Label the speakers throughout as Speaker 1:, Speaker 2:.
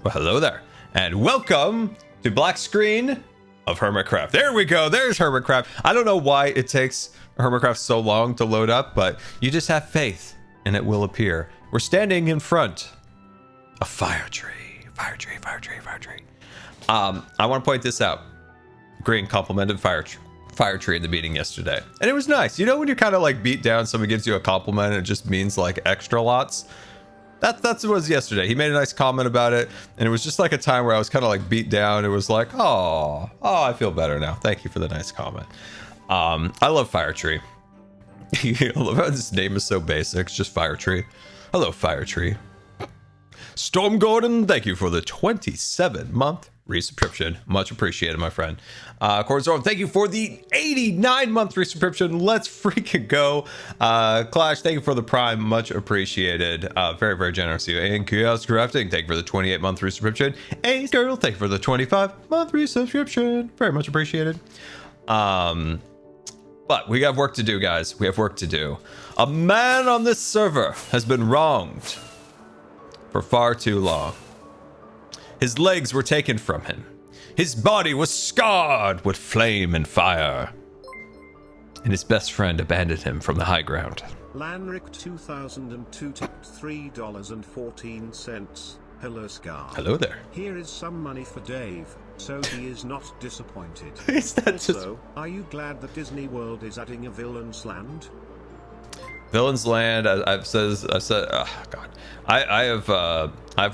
Speaker 1: Well, hello there, and welcome to Black Screen of Hermitcraft. There we go. There's Hermitcraft. I don't know why it takes Hermitcraft so long to load up, but you just have faith and it will appear. We're standing in front of fire tree. I want to point this out. Green complimented fire tree in the meeting yesterday, and it was nice. You know when you're kind of like beat down, someone gives you a compliment and it just means like extra lots. That's what it was yesterday. He made a nice comment about it, and it was just like a time where I was kind of like beat down. It was like, oh, I feel better now. Thank you for the nice comment. I love Fire Tree. I love how this name is so basic. It's just Fire Tree. Hello, Fire Tree. Storm Gordon, thank you for the 27-month resubscription. Much appreciated, my friend. Corzorm, thank you for the 89-month resubscription. Let's freaking go. Clash, thank you for the Prime. Much appreciated. Very, very generous of you. And Chaos Crafting, thank you for the 28-month resubscription. Ace Girl, thank you for the 25-month resubscription. Very much appreciated. But we have work to do, guys. We have work to do. A man on this server has been wronged for far too long. His legs were taken from him. His body was scarred with flame and fire. And his best friend abandoned him from the high ground.
Speaker 2: Lanric 2002 tipped $3.14. Hello, Scar.
Speaker 1: Hello there.
Speaker 2: Here is some money for Dave, so he is not disappointed.
Speaker 1: Is that
Speaker 2: also, are you glad that Disney World is adding a Villain's Land?
Speaker 1: Villain's Land, I've said, oh God, I've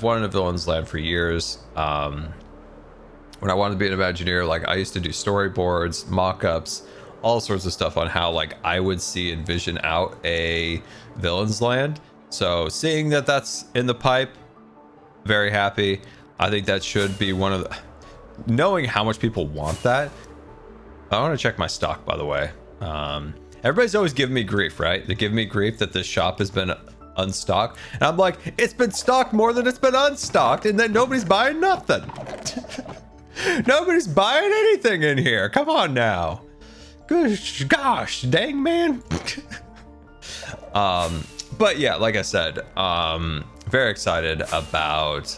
Speaker 1: wanted a Villain's Land for years. When I wanted to be an Imagineer, like I used to do storyboards, mock-ups, all sorts of stuff on how like I would see and envision out a Villain's Land. So seeing that that's in the pipe, very happy. I think that should be one of the, knowing how much people want that. I want to check my stock, by the way. Everybody's always giving me grief, right? They give me grief that this shop has been unstocked. And I'm like, it's been stocked more than it's been unstocked, and then nobody's buying nothing. Nobody's buying anything in here. Come on now. Gosh, dang, man. But yeah, like I said, very excited about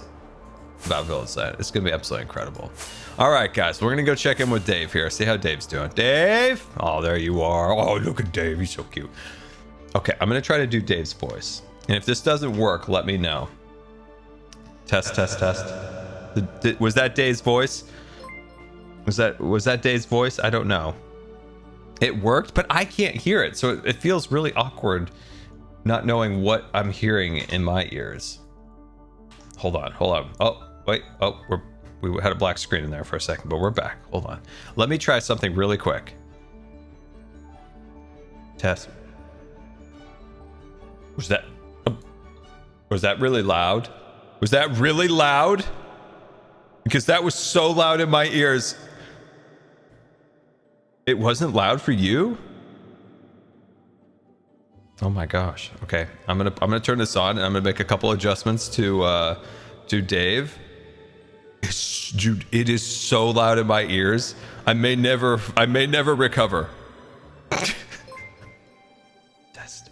Speaker 1: Villain's Land. It's gonna be absolutely incredible. All right, guys, we're gonna go check in with Dave here. See how Dave's doing. Dave, oh, there you are. Oh, look at Dave, he's so cute. Okay, I'm gonna try to do Dave's voice, and if this doesn't work, let me know. Test. Was that Dave's voice? Was that Dave's voice? I don't know. It worked, but I can't hear it, so it feels really awkward not knowing what I'm hearing in my ears. Hold on. Oh, wait. Oh, we had a black screen in there for a second, but we're back. Hold on. Let me try something really quick. Test. Was that really loud? Was that really loud? Because that was so loud in my ears. It wasn't loud for you? Oh my gosh. Okay, I'm gonna turn this on, and I'm gonna make a couple adjustments to Dave. It is so loud in my ears. I may never recover. Test.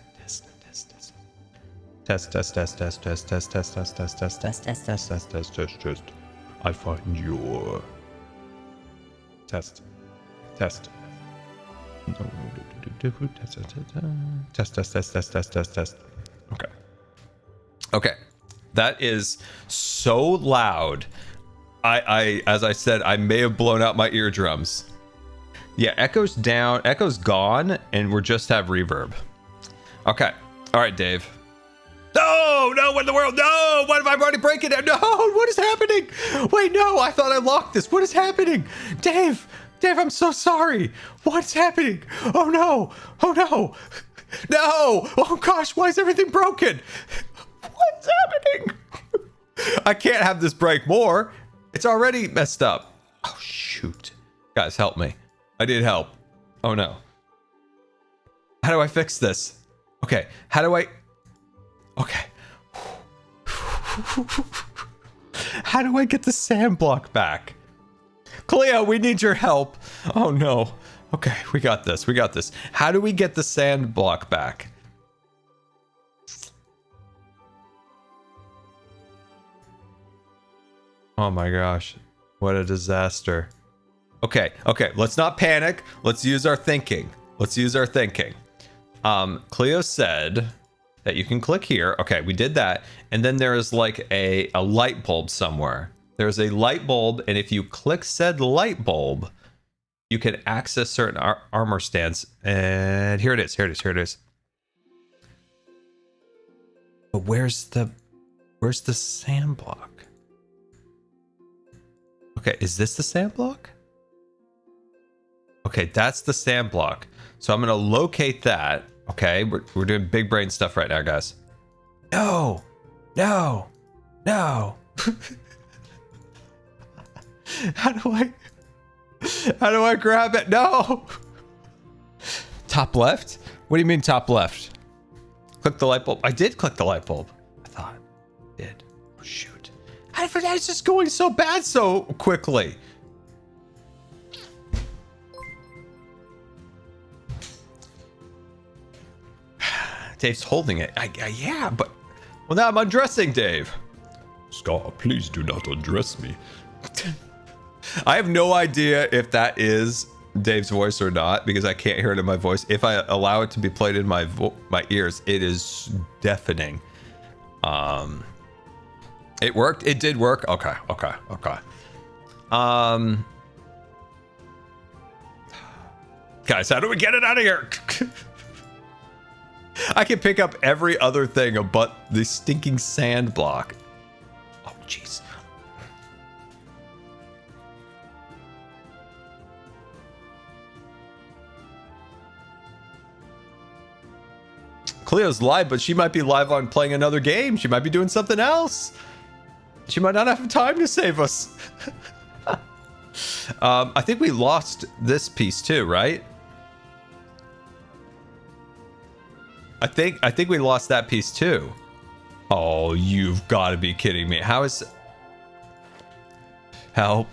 Speaker 1: I find your test. Test. Okay. That is so loud. I as I said, I may have blown out my eardrums. Yeah, echo's down, echo's gone, and we're just have reverb. Okay. All right, Dave. No, what in the world? No, what if I'm already breaking it? No, what is happening? Wait, no, I thought I locked this. What is happening? Dave, I'm so sorry. What's happening? Oh no. No. Oh gosh, why is everything broken? What's happening? I can't have this break more. It's already messed up. Oh shoot. Guys, help me. I need help. Oh no. How do I fix this? Okay, Okay. How do I get the sand block back? Cleo, we need your help. Oh no. Okay, we got this. How do we get the sand block back? Oh my gosh. What a disaster. Okay, okay, let's not panic. Let's use our thinking. Let's use our thinking. Cleo said that you can click here. Okay, we did that. And then there is like a light bulb somewhere. There's a light bulb, and if you click said light bulb, you can access certain armor stands. And here it is, here it is, here it is. But where's the sand block? Okay, is this the sand block? Okay, that's the sand block. So I'm gonna locate that. Okay, we're doing big brain stuff right now, guys. No, no, no. How do I grab it? No. Top left? What do you mean top left? Click the light bulb. I did click the light bulb. I thought I did. Oh, shoot. How did it's just going so bad so quickly? Dave's holding it. Yeah, but... Well, now I'm undressing Dave. Scar, please do not undress me. I have no idea if that is Dave's voice or not, because I can't hear it in my voice. If I allow it to be played in my ears, it is deafening. It worked. It did work. Okay. Guys, how do we get it out of here? I can pick up every other thing but the stinking sand block. Oh, jeez. Cleo's live, but she might be live on playing another game. She might be doing something else. She might not have time to save us. I think we lost this piece too, right? I think we lost that piece too. Oh, you've got to be kidding me. How is... Help.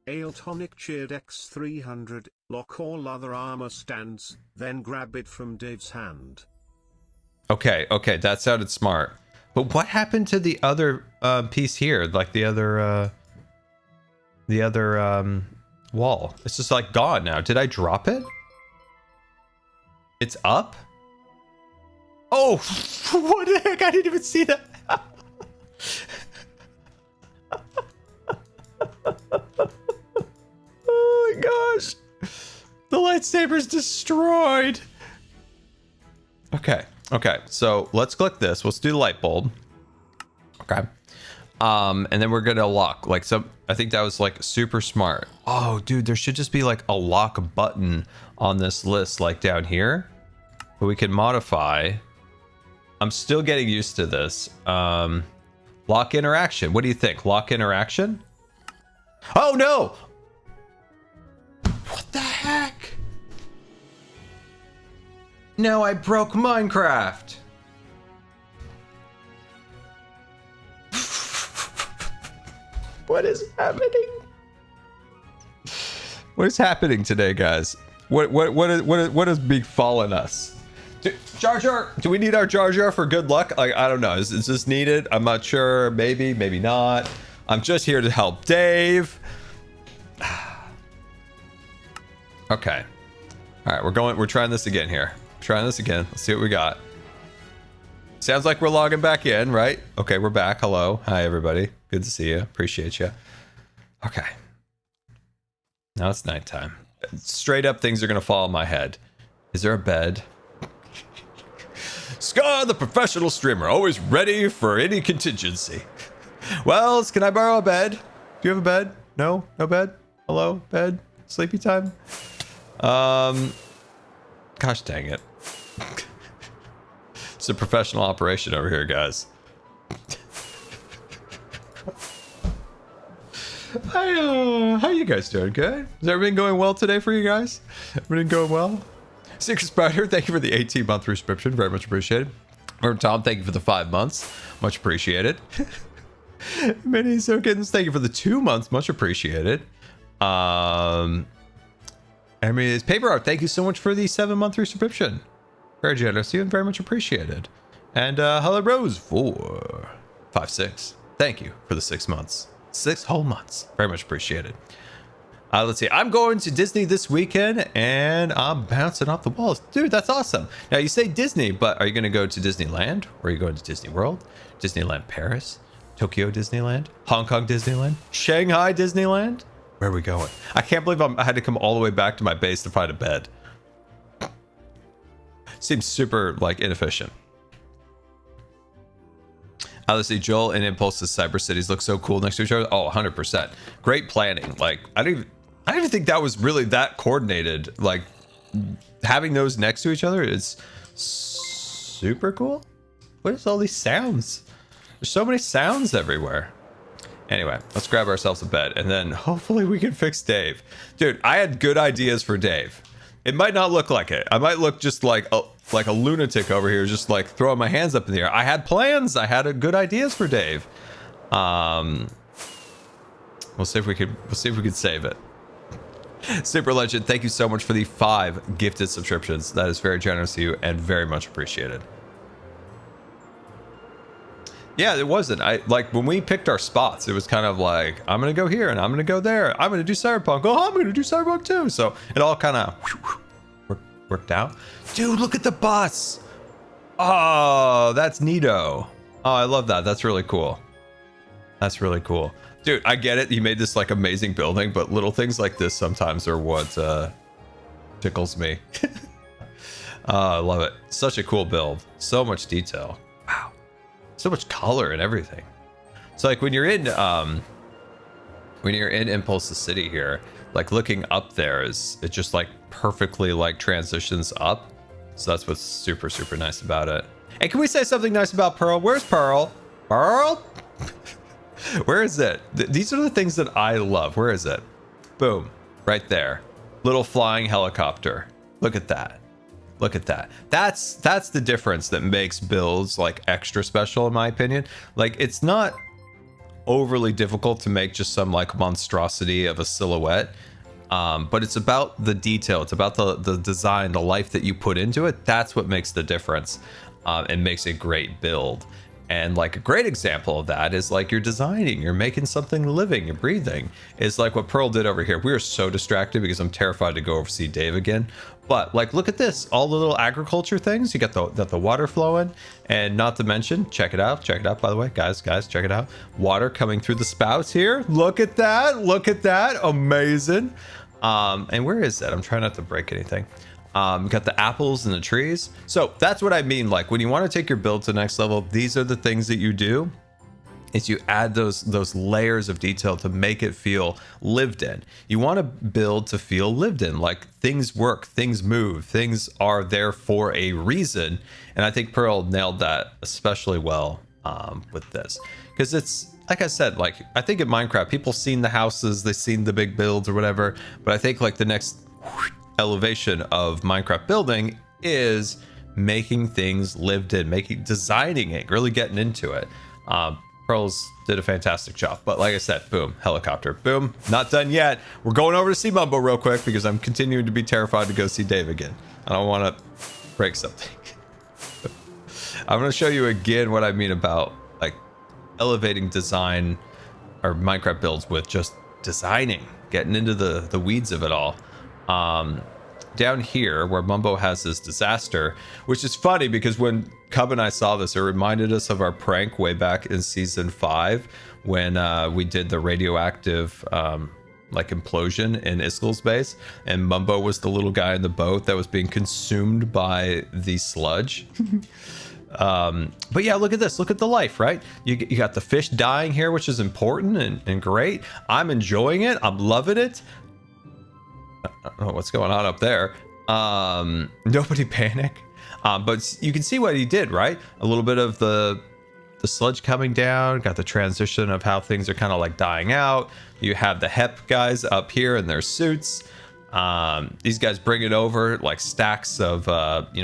Speaker 2: Ailtonic cheered X300, lock all other armor stands, then grab it from Dave's hand.
Speaker 1: Okay, that sounded smart. But what happened to the other piece here? Like the other wall? It's just like gone now. Did I drop it? It's up? Oh, what the heck? I didn't even see that. Oh my gosh. The lightsaber's destroyed. Okay. So let's click this. Let's do the light bulb. Okay. And then we're gonna lock. Like some, I think that was like super smart. Oh, dude, there should just be like a lock button on this list, like down here. But we can modify. I'm still getting used to this. Lock interaction. What do you think? Lock interaction? Oh no! What the heck? No, I broke Minecraft. What is happening? What is happening today, guys? What has befallen us? Jar Jar, do we need our Jar Jar for good luck? Like, I don't know. Is this needed? I'm not sure. Maybe, maybe not. I'm just here to help Dave. Okay. All right, we're trying this again here. Trying this again. Let's see what we got. Sounds like we're logging back in, right? Okay, we're back. Hello. Hi, everybody. Good to see you. Appreciate you. Okay. Now it's nighttime. Straight up, things are going to fall on my head. Is there a bed? Scar, the professional streamer, always ready for any contingency. Wells, can I borrow a bed? Do you have a bed? No? No bed? Hello? Bed? Sleepy time? Gosh dang it. It's a professional operation over here, guys. How you guys doing? Good? Is everything going well today for you guys? Everything going well? Secret Spider, thank you for the 18-month subscription. Very much appreciated. Or Tom, thank you for the 5 months. Much appreciated. Many Sokins, thank you for the 2 months. Much appreciated. I mean, it's Paper Art, thank you so much for the 7-month subscription. Very generous, even very much appreciated. And Hello Rose 456. Thank you for the 6 months. 6 whole months. Very much appreciated. Let's see. I'm going to Disney this weekend and I'm bouncing off the walls. Dude, that's awesome. Now you say Disney, but are you going to go to Disneyland? Or are you going to Disney World? Disneyland Paris? Tokyo Disneyland? Hong Kong Disneyland? Shanghai Disneyland? Where are we going? I can't believe I had to come all the way back to my base to find a bed. Seems super like inefficient. Let's see. Joel and Impulse's cyber cities look so cool next to each other. Oh, 100%. Great planning. Like I don't even think that was really that coordinated. Like having those next to each other is super cool. What is all these sounds? There's so many sounds everywhere. Anyway, let's grab ourselves a bed and then hopefully we can fix Dave. Dude, I had good ideas for Dave. It might not look like it. I might look just like a lunatic over here, just like throwing my hands up in the air. I had plans. I had good ideas for Dave. We'll see if we could save it. Super Legend, thank you so much for the 5 gifted subscriptions. That is very generous of you and very much appreciated. Yeah, it wasn't. I like when we picked our spots, it was kind of like, I'm going to go here and I'm going to go there. I'm going to do Cyberpunk. Oh, I'm going to do Cyberpunk too. So it all kind of worked out. Dude, look at the bus. Oh, that's neato. Oh, I love that. That's really cool. That's really cool. Dude, I get it. You made this like amazing building, but little things like this sometimes are what tickles me. I love it. Such a cool build. So much detail. Wow. So much color and everything. So like when you're in Impulse's city here, like looking up there is it just like perfectly like transitions up. So that's what's super, super nice about it. And can we say something nice about Pearl? Where's Pearl? Pearl? Where is it? These are the things that I love. Where is it? Boom. Right there. Little flying helicopter. Look at that. Look at that. That's the difference that makes builds like extra special in my opinion. Like it's not overly difficult to make just some like monstrosity of a silhouette. But it's about the detail. It's about the design, the life that you put into it. That's what makes the difference and makes a great build. And like a great example of that is like you're designing, you're making something living, you're breathing. It's like what Pearl did over here. We are so distracted because I'm terrified to go over see Dave again. But like, look at this, all the little agriculture things. You got the water flowing, and not to mention, check it out by the way, guys, check it out. Water coming through the spouts here. Look at that, amazing. And where is that? I'm trying not to break anything. Got the apples and the trees. So that's what I mean. Like when you want to take your build to the next level, these are the things that you do. Is you add those layers of detail to make it feel lived in. You want to build to feel lived in, like things work, things move, things are there for a reason. And I think Pearl nailed that especially well with this, because it's like I said, like I think in Minecraft, people seen the houses, they've seen the big builds or whatever, but I think like the next elevation of Minecraft building is making things lived in, designing it, really getting into it. Pearls did a fantastic job, but like I said, boom, helicopter, boom, not done yet. We're going over to see Mumbo real quick because I'm continuing to be terrified to go see Dave again. I don't want to break something. I'm going to show you again what I mean about like elevating design or Minecraft builds with just designing, getting into the weeds of it all. Down here where Mumbo has this disaster, which is funny because when Cub and I saw this, it reminded us of our prank way back in season 5 when we did the radioactive like implosion in Iskel's base, and Mumbo was the little guy in the boat that was being consumed by the sludge. But yeah, look at this, look at the life, right? You got the fish dying here, which is important and great. I'm enjoying it, I'm loving it. I don't know what's going on up there. Nobody panic. But you can see what he did, right? A little bit of the sludge coming down, got the transition of how things are kind of like dying out. You have the HEP guys up here in their suits. These guys bringing over like stacks of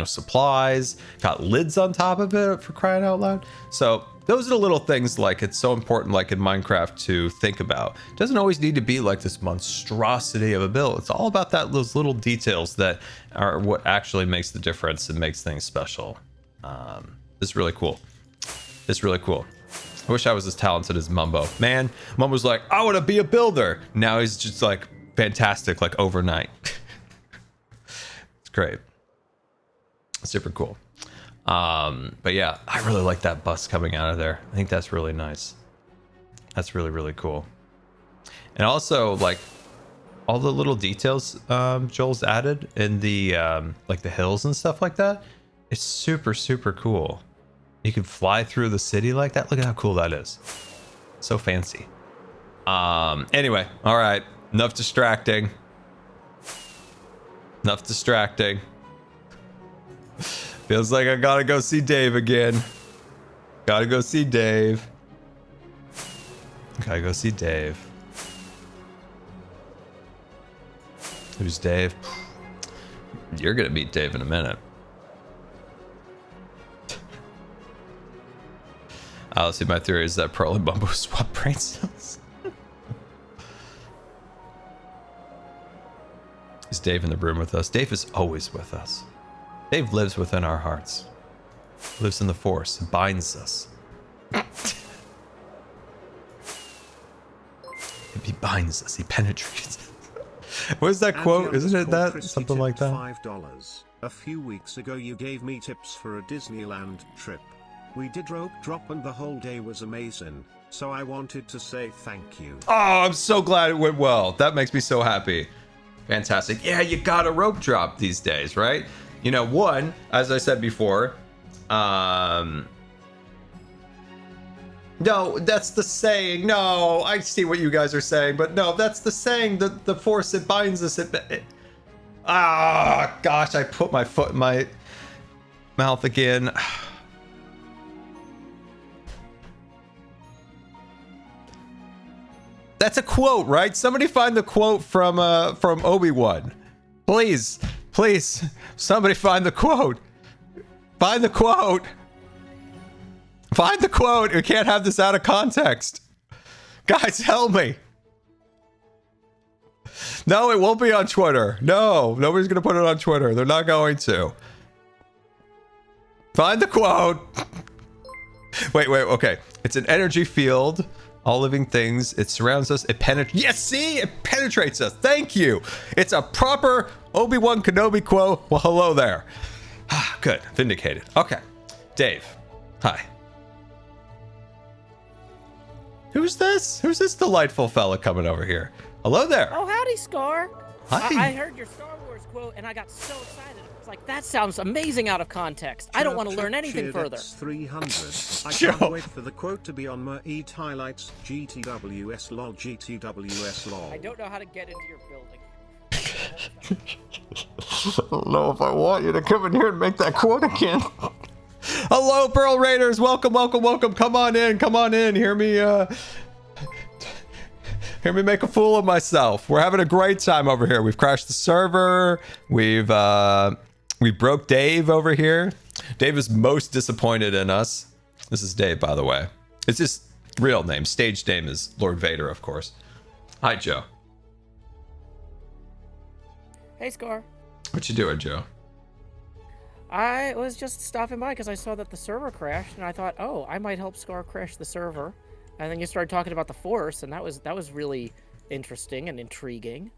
Speaker 1: supplies, got lids on top of it, for crying out loud. So those are the little things, like it's so important, like in Minecraft, to think about. It doesn't always need to be like this monstrosity of a build. It's all about those little details that are what actually makes the difference and makes things special. It's really cool. It's really cool. I wish I was as talented as Mumbo. Man, Mumbo's like, I want to be a builder. Now he's just like fantastic, like overnight. It's great. Super cool. But yeah, I really like that bus coming out of there. I think that's really nice. That's really, really cool. And also, like, all the little details Joel's added in the like the hills and stuff like that. It's super, super cool. You can fly through the city like that. Look at how cool that is. So fancy. Anyway, all right. Enough distracting. Enough distracting. Feels like I gotta go see Dave again. Gotta go see Dave. Gotta go see Dave. Who's Dave? You're gonna meet Dave in a minute. Let's see, my theory is that Pearl and Mumbo swap brain cells. Is Dave in the room with us? Dave is always with us. Dave lives within our hearts. Lives in the force, binds us. He binds us, he penetrates. What is that quote? Isn't it that? Something like that?
Speaker 2: $5. A few weeks ago you gave me tips for a Disneyland trip. We did rope drop and the whole day was amazing, so I wanted to say thank you.
Speaker 1: Oh, I'm so glad it went well. That makes me so happy. Fantastic. Yeah, you gotta rope drop these days, right? You know, one, as I said before, no, that's the saying. No, I see what you guys are saying, but no, that's the saying. The force, it binds us. Gosh, I put my foot in my mouth again. That's a quote, right? Somebody find the quote from Obi-Wan. Please, please, somebody find the quote. Find the quote. Find the quote. We can't have this out of context. Guys, help me. No, it won't be on Twitter. No, nobody's going to put it on Twitter. They're not going to. Find the quote. Wait, okay. It's an energy field. All living things. It surrounds us. It penetrates. Yes, see? It penetrates us. Thank you. It's a proper Obi-Wan Kenobi quote. Well, hello there. Good. Vindicated. Okay. Dave. Hi. Who's this? Who's this delightful fella coming over here? Hello there.
Speaker 3: Oh, howdy, Scar.
Speaker 1: Hi.
Speaker 3: I heard your Star Wars quote and I got so excited. It's like, that sounds amazing out of context. I don't want to learn anything further.
Speaker 2: 300. I can't wait for the quote to be on my eat highlights. GTWS lol, GTWS lol.
Speaker 3: I don't know how to get into your building.
Speaker 1: I don't know if I want you to come in here and make that quote again. Hello, Pearl Raiders. Welcome. Come on in. Hear me make a fool of myself. We're having a great time over here. We've crashed the server. We broke Dave over here. Dave is most disappointed in us. This is Dave, by the way. It's his real name. Stage name is Lord Vader, of course. Hi, Joe.
Speaker 3: Hey, Scar.
Speaker 1: What you doing, Joe?
Speaker 3: I was just stopping by because I saw that the server crashed, and I thought, oh, I might help Scar crash the server. And then you started talking about the Force, and that was really interesting and intriguing.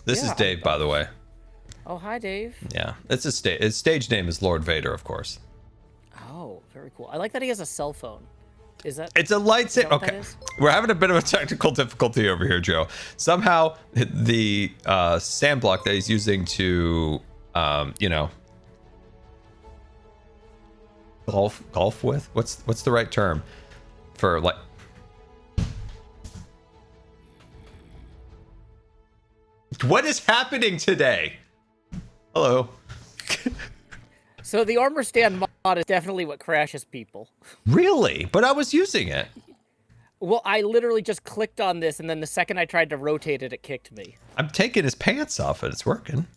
Speaker 1: This is Dave, by the way.
Speaker 3: Oh, hi, Dave.
Speaker 1: Yeah, it's his stage name is Lord Vader, of course.
Speaker 3: Oh, very cool. I like that he has a cell phone. Is that?
Speaker 1: It's a lightsaber. Okay, we're having a bit of a technical difficulty over here, Joe. Somehow the sand block that he's using to, golf with. What's the right term for like? What is happening today? Hello.
Speaker 3: So the armor stand mod is definitely what crashes people.
Speaker 1: Really? But I was using it.
Speaker 3: Well, I literally just clicked on this, and then the second I tried to rotate it, it kicked me.
Speaker 1: I'm taking his pants off and it's working.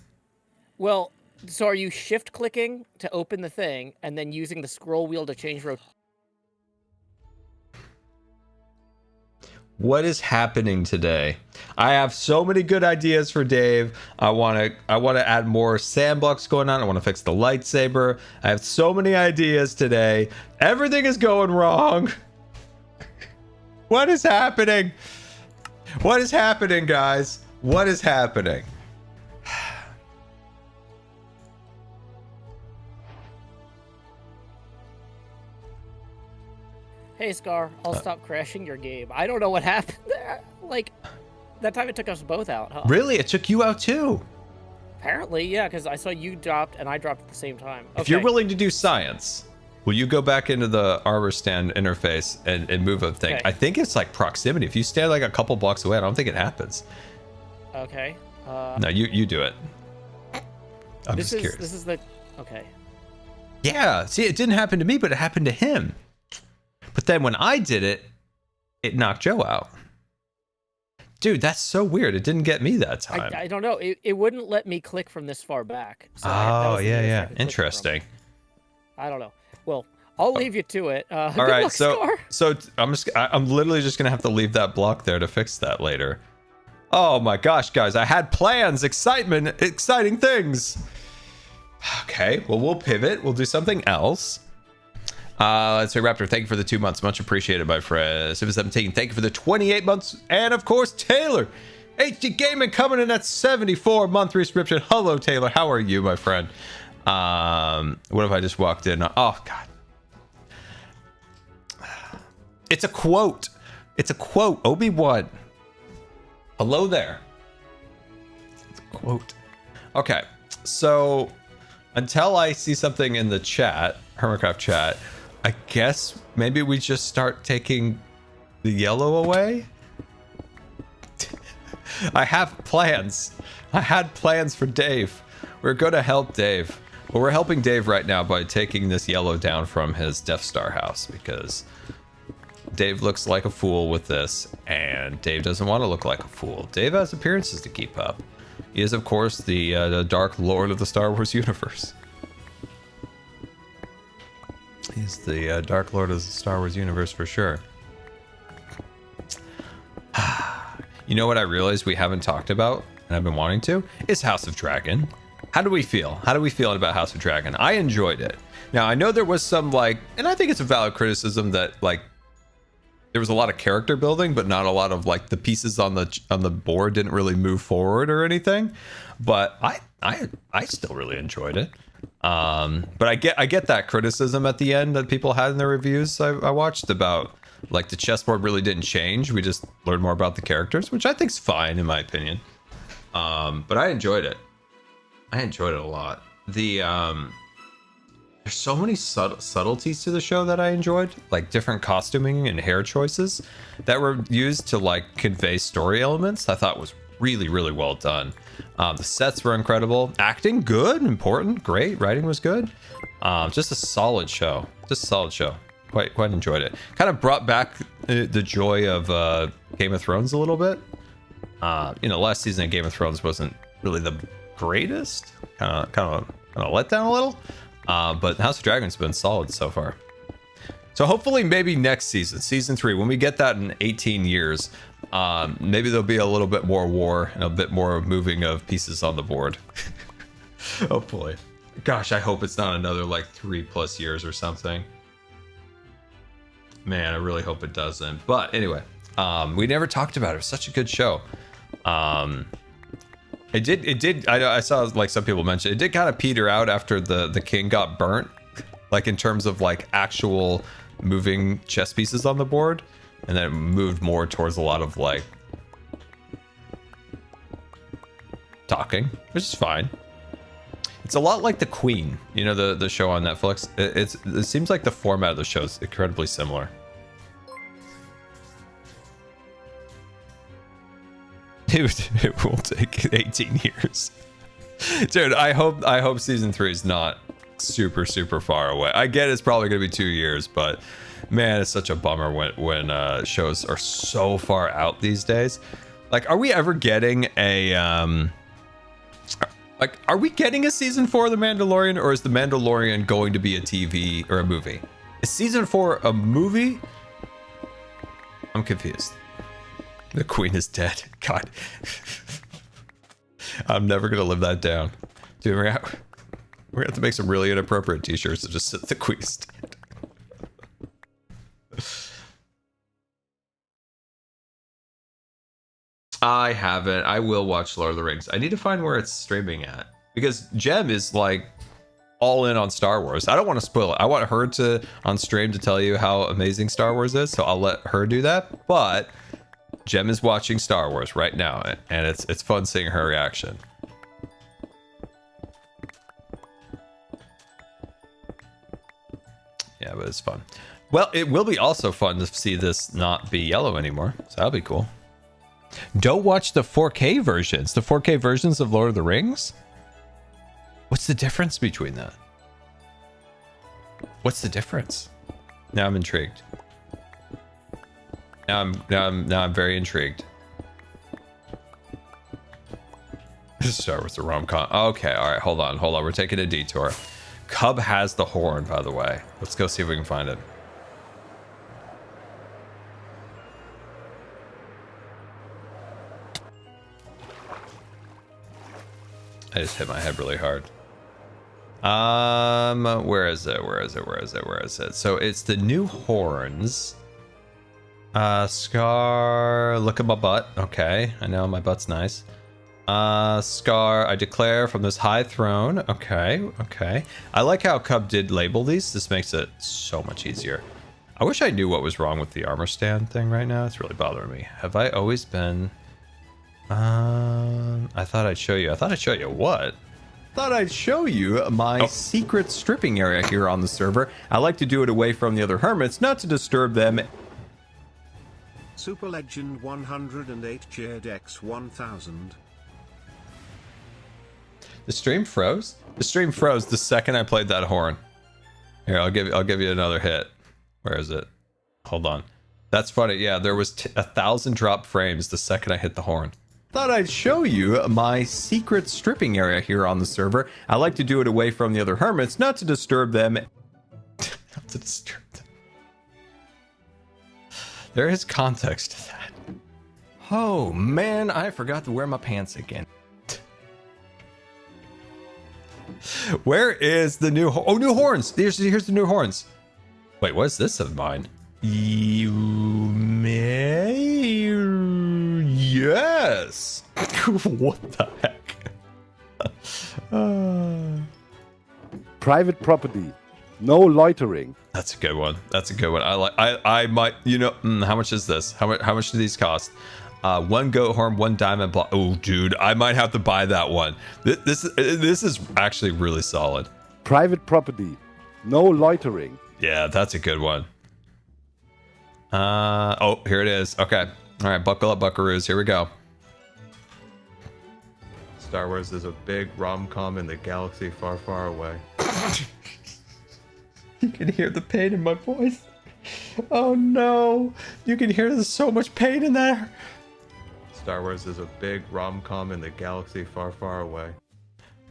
Speaker 3: Well, so are you shift clicking to open the thing, and then using the scroll wheel to change rotation?
Speaker 1: What is happening today? I have so many good ideas for Dave. I want to add more sandblocks going on. I want to fix the lightsaber. I have so many ideas today. Everything is going wrong. What is happening? What is happening, guys? What is happening?
Speaker 3: Hey, Scar, I'll stop crashing your game. I don't know what happened there. Like, that time it took us both out, huh?
Speaker 1: Really? It took you out too?
Speaker 3: Apparently, yeah, because I saw you dropped and I dropped at the same time. Okay.
Speaker 1: If you're willing to do science, will you go back into the arbor stand interface and move a thing?
Speaker 3: Okay.
Speaker 1: I think it's like proximity. If you stand like a couple blocks away, I don't think it happens.
Speaker 3: Okay.
Speaker 1: No, you do it. I'm just curious.
Speaker 3: This is the... Okay.
Speaker 1: Yeah, see, it didn't happen to me, but it happened to him. But then when I did it, it knocked Joe out. Dude, that's so weird. It didn't get me that time.
Speaker 3: I don't know. It wouldn't let me click from this far back. So
Speaker 1: oh, yeah. Interesting.
Speaker 3: I don't know. Well, I'll leave you to it.
Speaker 1: All
Speaker 3: good
Speaker 1: right,
Speaker 3: luck,
Speaker 1: so
Speaker 3: Scar.
Speaker 1: I'm literally just gonna have to leave that block there to fix that later. Oh my gosh, guys, I had plans, excitement, exciting things. Okay, well, we'll pivot. We'll do something else. Let's say Raptor, thank you for the 2 months. Much appreciated, my friend. Civ17, thank you for the 28 months. And of course, Taylor. HD Gaming coming in at 74-month subscription. Hello, Taylor. How are you, my friend? What if I just walked in? Oh, God. It's a quote. It's a quote. Obi-Wan. Hello there. It's a quote. Okay, so until I see something in the chat, Hermitcraft chat, I guess maybe we just start taking the yellow away. I have plans. I had plans for Dave. We're going to help Dave. Well, we're helping Dave right now by taking this yellow down from his DeathScar house because Dave looks like a fool with this, and Dave doesn't want to look like a fool. Dave has appearances to keep up. He is, of course, the Dark Lord of the Star Wars universe. He's the Dark Lord of the Star Wars universe for sure. You know what I realized we haven't talked about, and I've been wanting to, is House of Dragon. How do we feel? How do we feel about House of Dragon? I enjoyed it. Now, I know there was some, like, and I think it's a valid criticism that, like, there was a lot of character building, but not a lot of, like, the pieces on the board didn't really move forward or anything. But I still really enjoyed it. But I get that criticism at the end that people had in their reviews I watched about, like, the chessboard really didn't change. We just learned more about the characters, which I think's fine in my opinion. But I enjoyed it. I enjoyed it a lot. There's so many subtleties to the show that I enjoyed, like different costuming and hair choices that were used to, like, convey story elements. I thought was really, really well done. The sets were incredible. Acting, good, important, great. Writing was good. Just a solid show. Just a solid show. Quite enjoyed it. Kind of brought back the joy of Game of Thrones a little bit. Last season of Game of Thrones wasn't really the greatest. Kind of let down a little. But House of Dragon's been solid so far. So hopefully maybe next season 3, when we get that in 18 years, maybe there'll be a little bit more war and a bit more moving of pieces on the board. Hopefully. Gosh, I hope it's not another, like, 3+ years or something. Man, I really hope it doesn't. But anyway, we never talked about it. It was such a good show. It did. I saw, like, some people mention it did kind of peter out after the king got burnt, like, in terms of, like, actual moving chess pieces on the board, and then it moved more towards a lot of, like, talking, which is fine. It's a lot like The Queen, the show on Netflix. It seems like the format of the show is incredibly similar. It will take 18 years. Dude, I hope season 3 is not super far away. I get it's probably gonna be 2 years, but man, it's such a bummer when shows are so far out these days. Like, are we ever getting a are we getting a season 4 of The Mandalorian, or is The Mandalorian going to be a TV or a movie? Is season 4 a movie? I'm confused. The Queen is dead. God. I'm never going to live that down. Dude, we're going to have to make some really inappropriate t-shirts that just sit The Queen is dead. I haven't. I will watch Lord of the Rings. I need to find where it's streaming at, because Jem is like all in on Star Wars. I don't want to spoil it. I want her to on stream to tell you how amazing Star Wars is, so I'll let her do that. But Jem is watching Star Wars right now, and it's fun seeing her reaction. Yeah, but it's fun. Well, it will be also fun to see this not be yellow anymore, so that'll be cool. Don't watch the 4K versions. The 4K versions of Lord of the Rings? What's the difference between that? What's the difference? Now I'm intrigued. Now I'm very intrigued. Let's start with the rom-com. Okay, all right, hold on. We're taking a detour. Cub has the horn, by the way. Let's go see if we can find it. I just hit my head really hard. Where is it? So it's the new horns. Scar, look at my butt. Okay, I know my butt's nice. Scar, I declare from this high throne. Okay. I like how Cub did label these. This makes it so much easier. I wish I knew what was wrong with the armor stand thing right now. It's really bothering me. Have I always been... I thought I'd show you. I thought I'd show you what? Thought I'd show you my secret stripping area here on the server. I like to do it away from the other hermits, not to disturb them.
Speaker 2: Super Legend 108 cheered X 1000.
Speaker 1: The stream froze? The stream froze the second I played that horn. Here, I'll give you another hit. Where is it? Hold on. That's funny. Yeah, there was 1,000 drop frames the second I hit the horn. Thought I'd show you my secret stripping area here on the server. I like to do it away from the other hermits, not to disturb them. Not to disturb them. There is context to that. Oh man, I forgot to wear my pants again. Where is the new new horns? Here's the new horns. Wait, what is this of mine? You may... Yes. What the heck?
Speaker 4: Private property. No loitering.
Speaker 1: That's a good one. I might, you know, how much is this? How much do these cost? One goat horn, one diamond block. Oh, dude, I might have to buy that one. This is actually really solid.
Speaker 4: Private property. No loitering.
Speaker 1: Yeah, that's a good one. Oh, here it is. Okay. All right, buckle up, buckaroos. Here we go. Star Wars is a big rom-com in the galaxy far, far away. You can hear the pain in my voice. Oh no. You can hear there's so much pain in there. Star Wars is a big rom-com in the galaxy far, far away.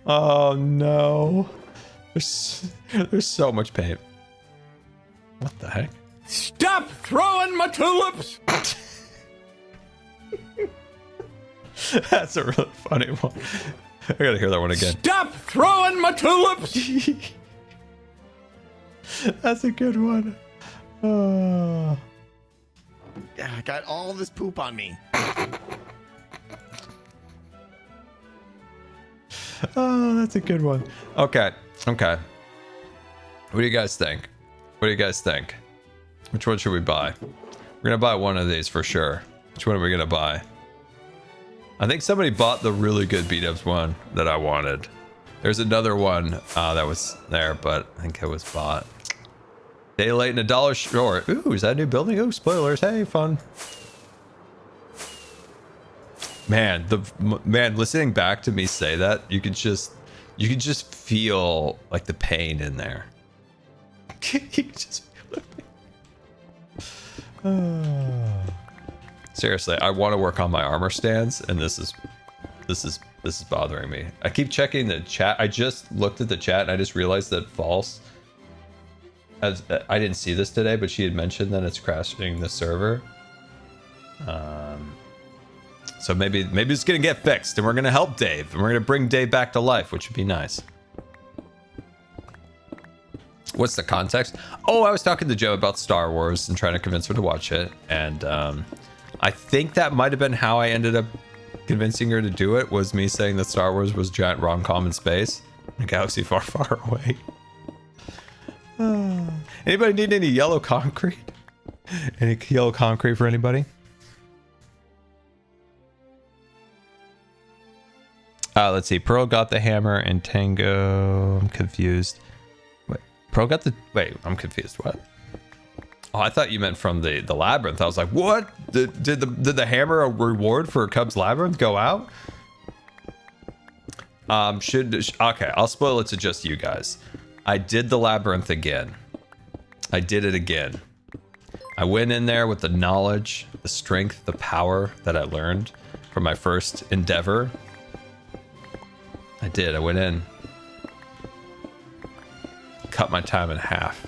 Speaker 1: Oh no. There's so much pain. What the heck?
Speaker 5: Stop throwing my tulips!
Speaker 1: That's a really funny one. I gotta hear that one again.
Speaker 5: Stop throwing my tulips!
Speaker 1: That's a good one. Oh.
Speaker 6: Yeah, I got all this poop on me.
Speaker 1: Oh, that's a good one. Okay. What do you guys think? Which one should we buy? We're gonna buy one of these for sure. Which one are we gonna buy? I think somebody bought the really good beat-ups one that I wanted. There's another one that was there, but I think it was bought. Day late and $1 short. Ooh, is that a new building? Ooh, spoilers. Hey, fun. Man, listening back to me say that, you could just feel like the pain in there. You could just feel it. Seriously, I want to work on my armor stands, and this is bothering me. I keep checking the chat. I just looked at the chat and I just realized that False, as I didn't see this today, but she had mentioned that it's crashing the server. So maybe it's gonna get fixed, and we're gonna help Dave, and we're gonna bring Dave back to life, which would be nice. What's the context? Oh, I was talking to Joe about Star Wars and trying to convince her to watch it, and I think that might have been how I ended up convincing her to do it, was me saying that Star Wars was giant rom-com in space, a galaxy far, far away. Anybody need any yellow concrete? Any yellow concrete for anybody? Let's see. Pearl got the hammer and Tango. I'm confused. Wait, Pearl got the. Wait, I'm confused. What? Oh, I thought you meant from the labyrinth. I was like, what? Did the hammer reward for Cub's labyrinth go out? Okay, I'll spoil it to just you guys. I did the labyrinth again. I did it again. I went in there with the knowledge, the strength, the power that I learned from my first endeavor. I did. I went in, cut my time in half.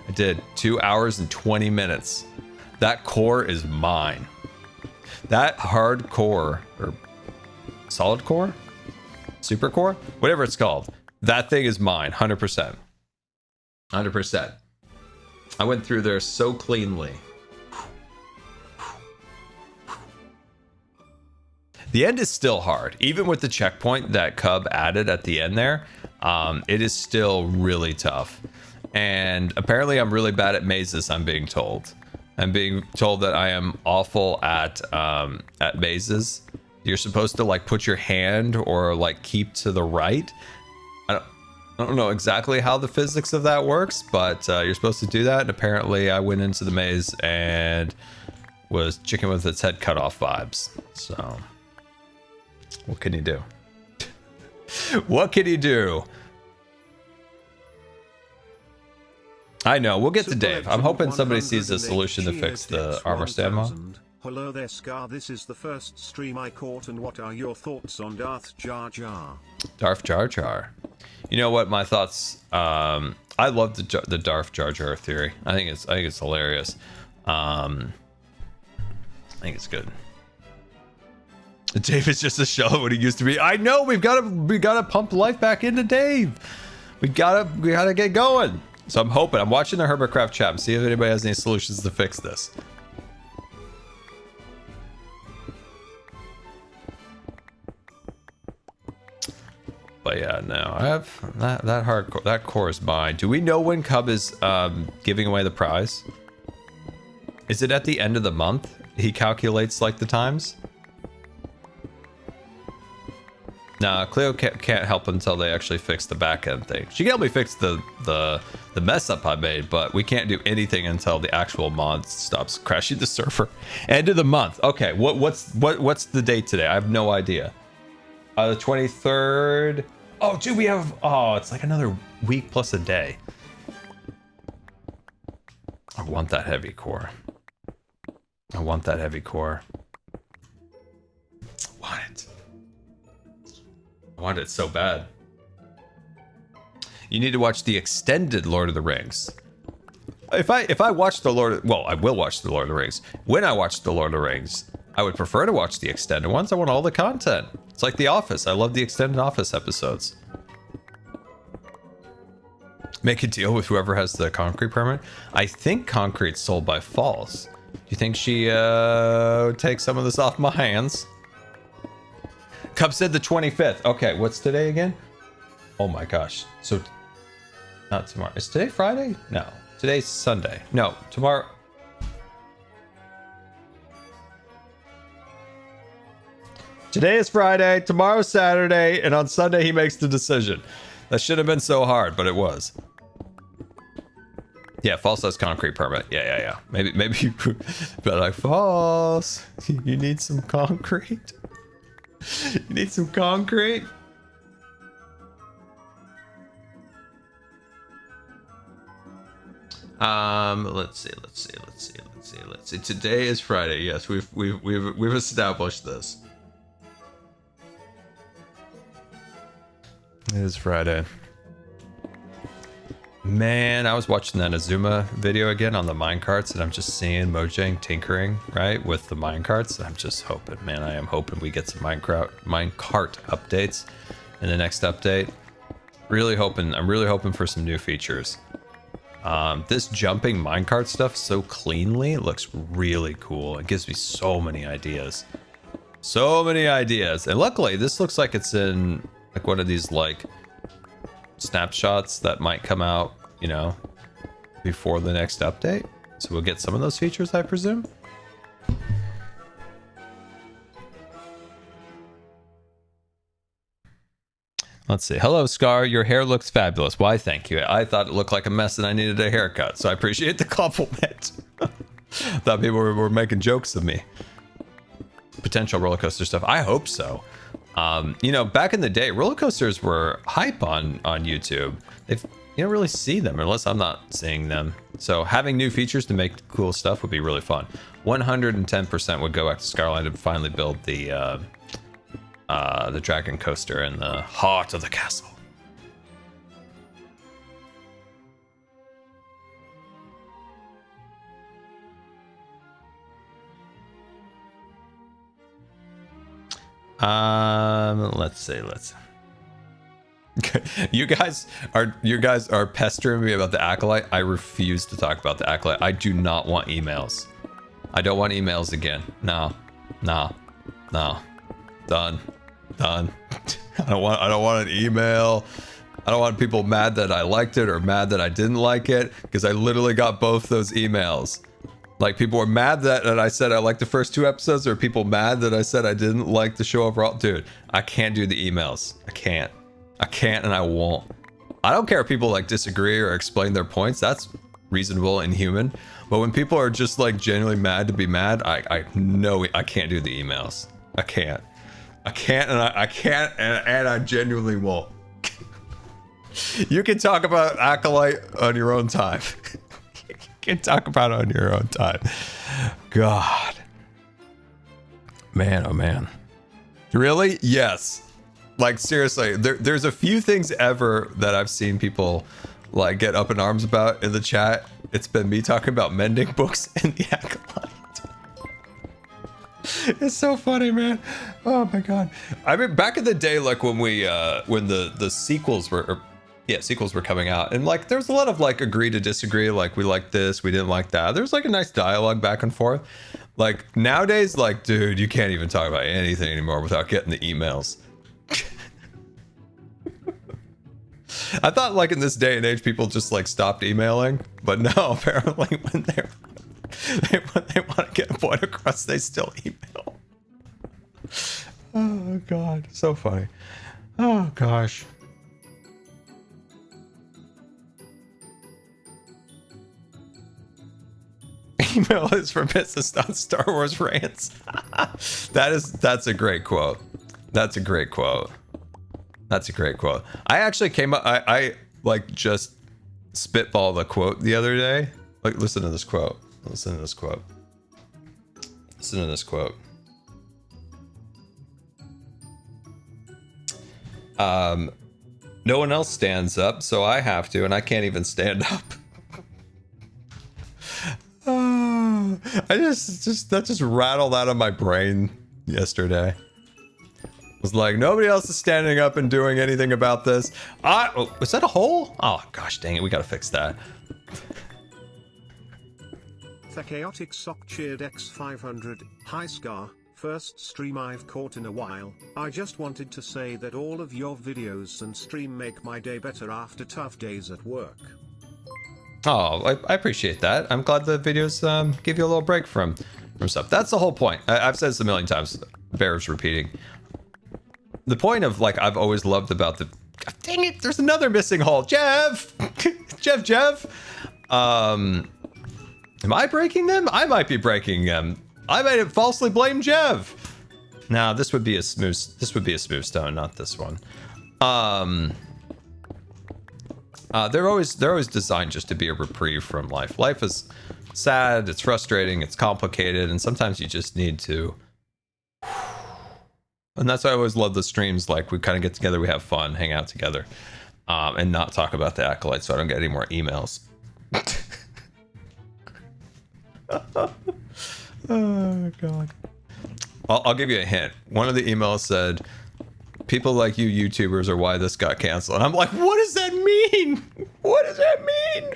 Speaker 1: I did 2 hours and 20 minutes. That core is mine. That hard core, or solid core, super core, whatever it's called. That thing is mine, 100%. 100%. I went through there so cleanly. The end is still hard. Even with the checkpoint that Cub added at the end there, it is still really tough. And apparently I'm really bad at mazes, I'm being told. I'm being told that I am awful at mazes. You're supposed to like put your hand or like keep to the right. I don't know exactly how the physics of that works, but you're supposed to do that. And apparently I went into the maze and was chicken with its head cut off vibes. So what can you do? What can you do? I know, we'll get to Dave. I'm hoping somebody sees a solution to fix the armor stand mod.
Speaker 2: Hello there, Scar. This is the first stream I caught, and what are your thoughts on Darth Jar Jar?
Speaker 1: Darth Jar Jar. You know what my thoughts? I love the Darth Jar Jar theory. I think it's hilarious. I think it's good. Dave is just a shell of what he used to be. I know, we gotta pump life back into Dave. We gotta get going. So I'm hoping, I'm watching the Hermitcraft chat and see if anybody has any solutions to fix this. But yeah, no, I have that hardcore, that core is mine. Do we know when Cub is giving away the prize? Is it at the end of the month? He calculates like the times? Nah, Cleo can't help until they actually fix the back end thing. She can help me fix the mess up I made, but we can't do anything until the actual mod stops crashing the server. End of the month. Okay, what's the date today? I have no idea. The 23rd. Oh, dude, we have. Oh, it's like another week plus a day. I want that heavy core. I want that heavy core. I want it. I want it so bad. You need to watch the extended Lord of the Rings. If I watch the well, I will watch the Lord of the Rings. When I watch the Lord of the Rings, I would prefer to watch the extended ones. I want all the content. It's like The Office. I love the extended Office episodes. Make a deal with whoever has the concrete permit. I think concrete's sold by Falls. Do you think she would take some of this off my hands? Cub said the 25th. Okay, what's today again? Oh my gosh. So, not tomorrow. Is today Friday? No. Today's Sunday. No, tomorrow. Today is Friday, tomorrow's Saturday, and on Sunday he makes the decision. That should have been so hard, but it was. Yeah, False has concrete permit. Yeah. Maybe you be like, False, you need some concrete. You need some concrete. Let's see. Today is Friday. Yes, we've established this. It is Friday. Man, I was watching that Azuma video again on the minecarts, and I'm just seeing Mojang tinkering, right, with the minecarts. I'm just hoping, man, I am hoping we get some minecart updates in the next update. Really hoping, I'm really hoping for some new features. This jumping minecart stuff so cleanly looks really cool. It gives me so many ideas. So many ideas. And luckily, this looks like it's in like one of these like snapshots that might come out, you know, before the next update. So we'll get some of those features, I presume. Let's see. Hello, Scar. Your hair looks fabulous. Why, thank you. I thought it looked like a mess and I needed a haircut, so I appreciate the compliment. Thought people were making jokes of me. Potential roller coaster stuff. I hope so. You know, back in the day, roller coasters were hype on YouTube. You don't really see them unless I'm not seeing them. So having new features to make cool stuff would be really fun. 110% would go back to Scarland and finally build the dragon coaster in the heart of the castle. Let's see. You guys are pestering me about the acolyte. I refuse to talk about the acolyte. I do not want emails. I don't want emails again. No. Done. I don't want an email. I don't want people mad that I liked it or mad that I didn't like it, because I literally got both those emails. Like, people were mad that I said I liked the first 2 episodes, or people mad that I said I didn't like the show overall. Dude, I can't do the emails. I can't and I won't. I don't care if people like disagree or explain their points. That's reasonable and human. But when people are just like genuinely mad to be mad, I know I can't do the emails. I can't and I genuinely won't. You can talk about Acolyte on your own time. You can talk about it on your own time. God. Man, oh man. Really? Yes. Like, seriously, there's a few things ever that I've seen people like get up in arms about in the chat. It's been me talking about mending books and the Acolyte. It's so funny, man. Oh my god. I mean, back in the day, like when the sequels were sequels were coming out, and like there was a lot of like agree to disagree, like we like this, we didn't like that. There's like a nice dialogue back and forth. Like nowadays, like, dude, you can't even talk about anything anymore without getting the emails. I thought like in this day and age people just like stopped emailing, but no, apparently when they want to get a point across, they still email. Oh god, so funny. Oh gosh. Email is for business, not Star Wars rants. That's a great quote. That's a great quote. I actually came up, I like just spitballed a quote the other day. Like, listen to this quote. No one else stands up, so I have to, and I can't even stand up. That just rattled out of my brain yesterday. It was like, nobody else is standing up and doing anything about this. Was that a hole? Oh gosh, dang it, we gotta fix that.
Speaker 2: The Chaotic Sock cheered X500. Hi Scar, first stream I've caught in a while. I just wanted to say that all of your videos and stream make my day better after tough days at work.
Speaker 1: Oh, I appreciate that. I'm glad the videos give you a little break from stuff. That's the whole point. I've said this a million times. Bears repeating. The point of, like, I've always loved about the... God, dang it, there's another missing hole. Jeff! Jeff! Am I breaking them? I might be breaking them. I might have falsely blamed Jeff. Now, this would be a smooth stone, not this one. They're always designed just to be a reprieve from life. Life is sad, it's frustrating, it's complicated, and sometimes you just need to. And that's why I always love the streams. Like, we kind of get together, we have fun, hang out together, and not talk about the Acolyte, so I don't get any more emails. Oh god. I'll give you a hint. One of the emails said, people like you YouTubers are why this got canceled. And I'm like, what does that mean? What does that mean?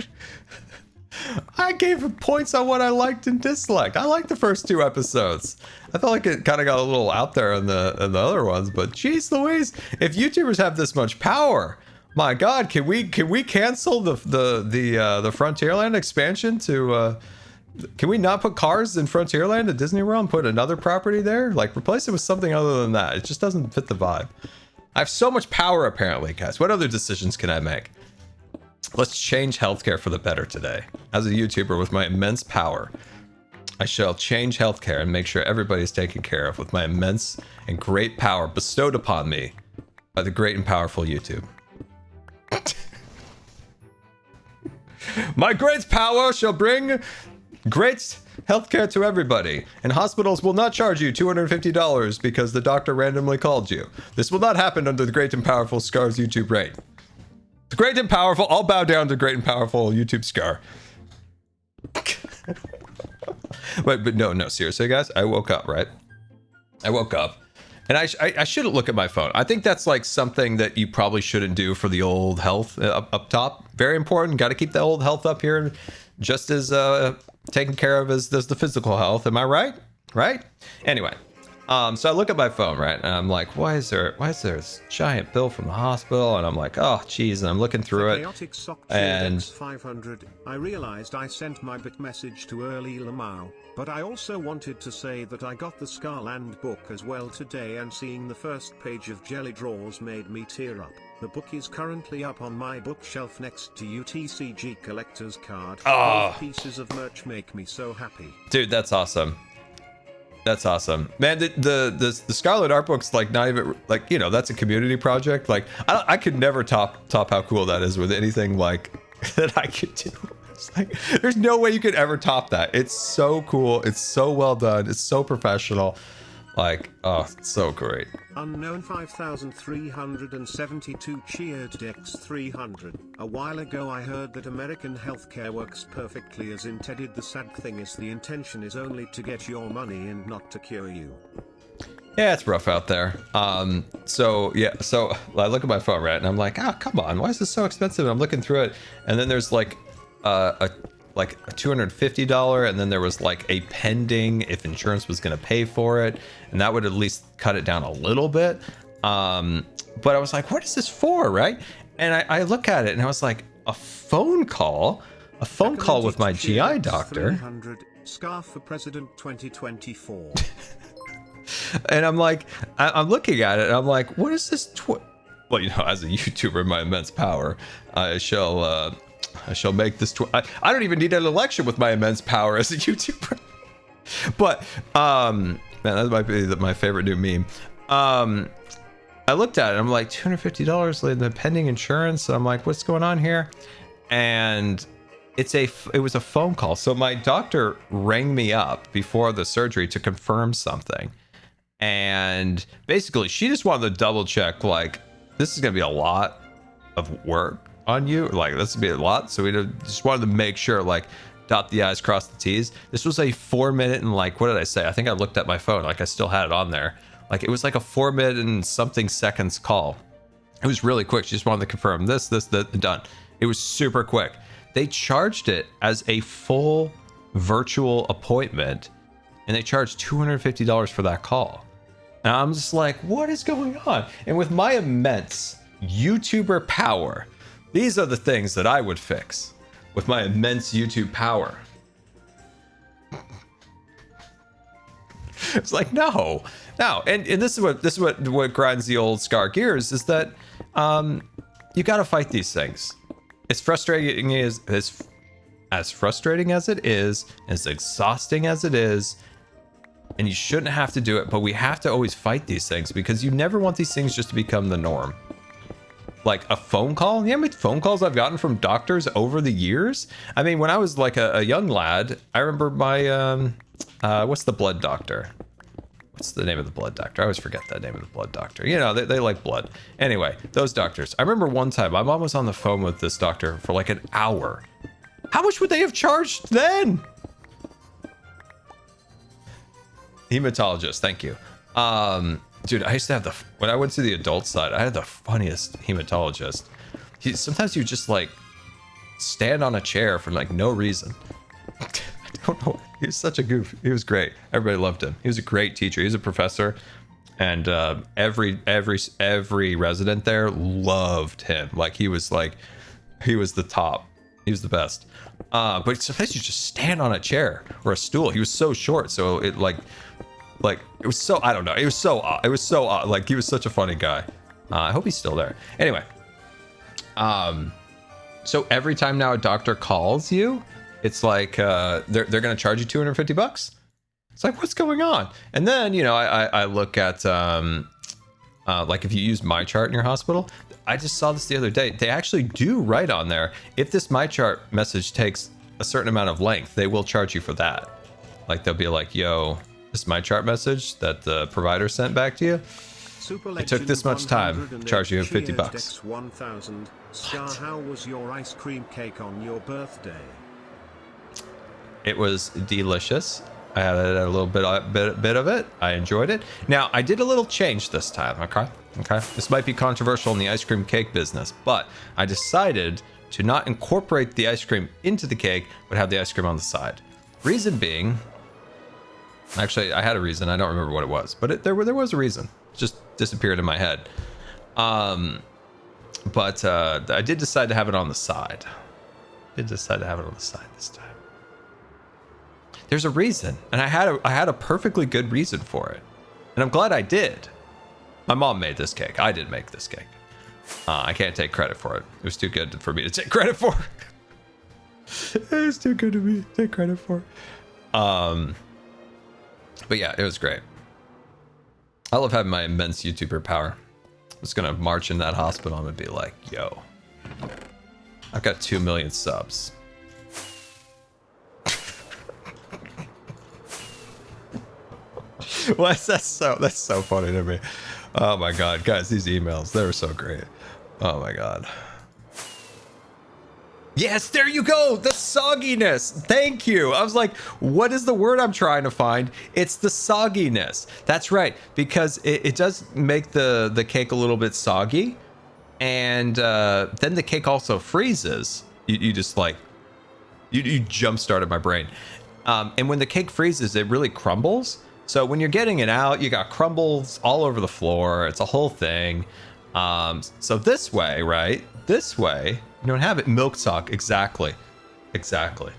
Speaker 1: I gave points on what I liked and disliked. I liked the first 2 episodes. I felt like it kind of got a little out there in the other ones, but geez Louise, if YouTubers have this much power, my God, can we cancel the Frontierland expansion to? Can we not put cars in Frontierland at Disney World and put another property there? Like replace it with something other than that. It just doesn't fit the vibe. I have so much power apparently, guys. What other decisions can I make? Let's change healthcare for the better today. As a YouTuber with my immense power, I shall change healthcare and make sure everybody's taken care of with my immense and great power bestowed upon me by the great and powerful YouTube. My great power shall bring great healthcare to everybody, and hospitals will not charge you $250 because the doctor randomly called you. This will not happen under the great and powerful Scar's YouTube reign. The great and powerful, I'll bow down to great and powerful YouTube Scar. but no, seriously, guys, I woke up, right? I woke up, and I shouldn't look at my phone. I think that's like something that you probably shouldn't do for the old health up top. Very important. Got to keep the old health up here, just as taken care of as the physical health. Am I right? Right? Anyway, so I look at my phone, right, and I'm like, why is there this giant bill from the hospital? And I'm like, oh, geez, and I'm looking through it, and
Speaker 2: 500. I realized I sent my bit message too early, Lamau, but I also wanted to say that I got the Scarland book as well today, and seeing the first page of Jelly Draws made me tear up. The book is currently up on my bookshelf next to UTCG collector's card. Both pieces of merch make me so happy.
Speaker 1: Dude, that's awesome. That's awesome, man. The Scarlet art book's like not even like, you know, that's a community project. Like I could never top how cool that is with anything like that I could do. It's like there's no way you could ever top that. It's so cool. It's so well done. It's so professional. Like, oh, it's so great.
Speaker 2: Unknown 5372 cheered Dex 300. A while ago I heard that American healthcare works perfectly as intended. The sad thing is the intention is only to get your money and not to cure you.
Speaker 1: Yeah, it's rough out there. So I look at my phone, right, and I'm like, oh, come on, why is this so expensive? And I'm looking through it, and then there's like a $250, and then there was like a pending if insurance was going to pay for it, and that would at least cut it down a little bit. But I was like, what is this for, right? And I look at it and I was like, a phone call with my GI doctor.
Speaker 2: Scarf for President 2024.
Speaker 1: And I'm like, I'm looking at it and I'm like, what is this? Well, you know, as a YouTuber, my immense power, I shall make this. I don't even need an election with my immense power as a YouTuber. But man, that might be my favorite new meme. I looked at it. I'm like, $250 in the pending insurance. I'm like, what's going on here? And it was a phone call. So my doctor rang me up before the surgery to confirm something, and basically she just wanted to double check, like, this is gonna be a lot of work on you, like this would be a lot, so we just wanted to make sure, like, dot the I's, cross the T's. This was a 4-minute and, like, what did I say? I think I looked at my phone, like I still had it on there. Like, it was like a 4-minute and something seconds call. It was really quick. She just wanted to confirm this, that, done. It was super quick. They charged it as a full virtual appointment, and they charged $250 for that call. And I'm just like, what is going on? And with my immense YouTuber power, these are the things that I would fix with my immense YouTube power. It's like, no. And this is what grinds the old Scar gears, is that you got to fight these things. It's frustrating as frustrating as it is, as exhausting as it is, and you shouldn't have to do it, but we have to always fight these things because you never want these things just to become the norm. Like a phone call? You know how many phone calls I've gotten from doctors over the years? I mean, when I was like a young lad, I remember my, what's the blood doctor? What's the name of the blood doctor? I always forget that name of the blood doctor. You know, they like blood. Anyway, those doctors. I remember one time my mom was on the phone with this doctor for like an hour. How much would they have charged then? Hematologist, thank you. Dude, I used to have when I went to the adult side, I had the funniest hematologist. Sometimes you just like stand on a chair for like no reason. don't know. He was such a goof. He was great. Everybody loved him. He was a great teacher. He was a professor, and every resident there loved him. Like he was the top. He was the best. But sometimes you just stand on a chair or a stool. He was so short, so it like it was so, I don't know. It was so odd. Like he was such a funny guy. I hope he's still there. Anyway, so every time now a doctor calls you, it's like they're gonna charge you $250. It's like, what's going on? And then, you know, I look at like if you use MyChart in your hospital. I just saw this the other day. They actually do write on there, if this MyChart message takes a certain amount of length, they will charge you for that. Like they'll be like, yo, this MyChart message that the provider sent back to you, it took this much time, charge you $50.
Speaker 2: 1000. Scar, how was your ice cream cake on your birthday?
Speaker 1: It was delicious. I had a little bit of it. I enjoyed it. Now, I did a little change this time, okay? This might be controversial in the ice cream cake business, but I decided to not incorporate the ice cream into the cake, but have the ice cream on the side. Reason being, actually, I had a reason. I don't remember what it was, but there was a reason. It just disappeared in my head. But I did decide to have it on the side. This time. There's a reason, and I had a perfectly good reason for it, and I'm glad I did. My mom made this cake. I did make this cake. I can't take credit for it. It was too good for me to take credit for. It was too good to me to take credit for. But yeah, it was great. I love having my immense YouTuber power. I'm just gonna march in that hospital and be like, yo, I've got 2 million subs. Well, that's so funny to me. Oh my god, guys, these emails, they were so great. Oh my god. Yes, there you go, the sogginess. Thank you. I was like, what is the word I'm trying to find? It's the sogginess. That's right, because it does make the cake a little bit soggy, and then the cake also freezes. You just like you jump started my brain, and when the cake freezes, it really crumbles. So when you're getting it out, you got crumbles all over the floor. It's a whole thing. So this way, right? This way, you don't have it. Milk sock, exactly. Exactly.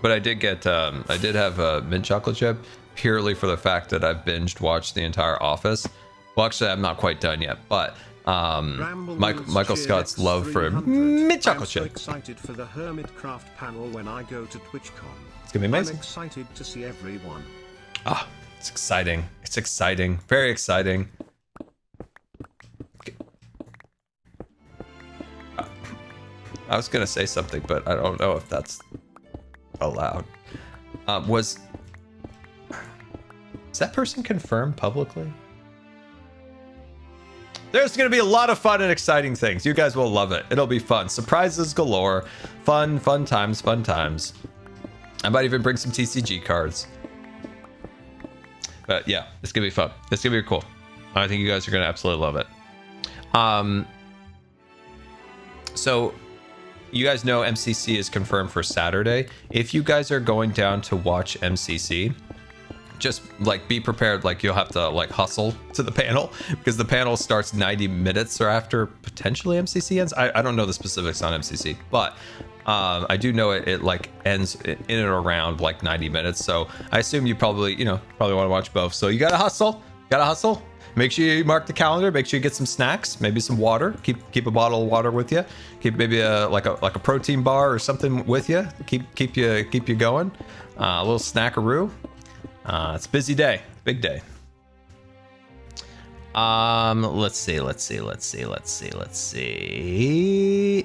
Speaker 1: But I did get, I did have a mint chocolate chip purely for the fact that I've binged watched the entire Office. Well, actually, I'm not quite done yet, but Michael Scott's love for mint chocolate chip.
Speaker 2: I'm so excited for the Hermitcraft panel when I go to TwitchCon.
Speaker 1: It's gonna be amazing.
Speaker 2: I'm excited to see everyone.
Speaker 1: Ah, it's exciting. It's exciting. Very exciting. Okay. I was gonna say something, but I don't know if that's allowed. Is that person confirmed publicly? There's going to be a lot of fun and exciting things. You guys will love it. It'll be fun. Surprises galore. Fun times. I might even bring some TCG cards. But yeah, it's going to be fun. It's going to be cool. I think you guys are going to absolutely love it. So you guys know MCC is confirmed for Saturday. If you guys are going down to watch MCC, just like be prepared, like you'll have to like hustle to the panel because the panel starts 90 minutes or after potentially MCC ends. I don't know the specifics on MCC, but I do know it like ends in and around like 90 minutes. So I assume you probably want to watch both. So you gotta hustle. Make sure you mark the calendar. Make sure you get some snacks, maybe some water. Keep a bottle of water with you. Keep maybe a protein bar or something with you. Keep you going. A little snackaroo. It's a busy day, big day. Let's see.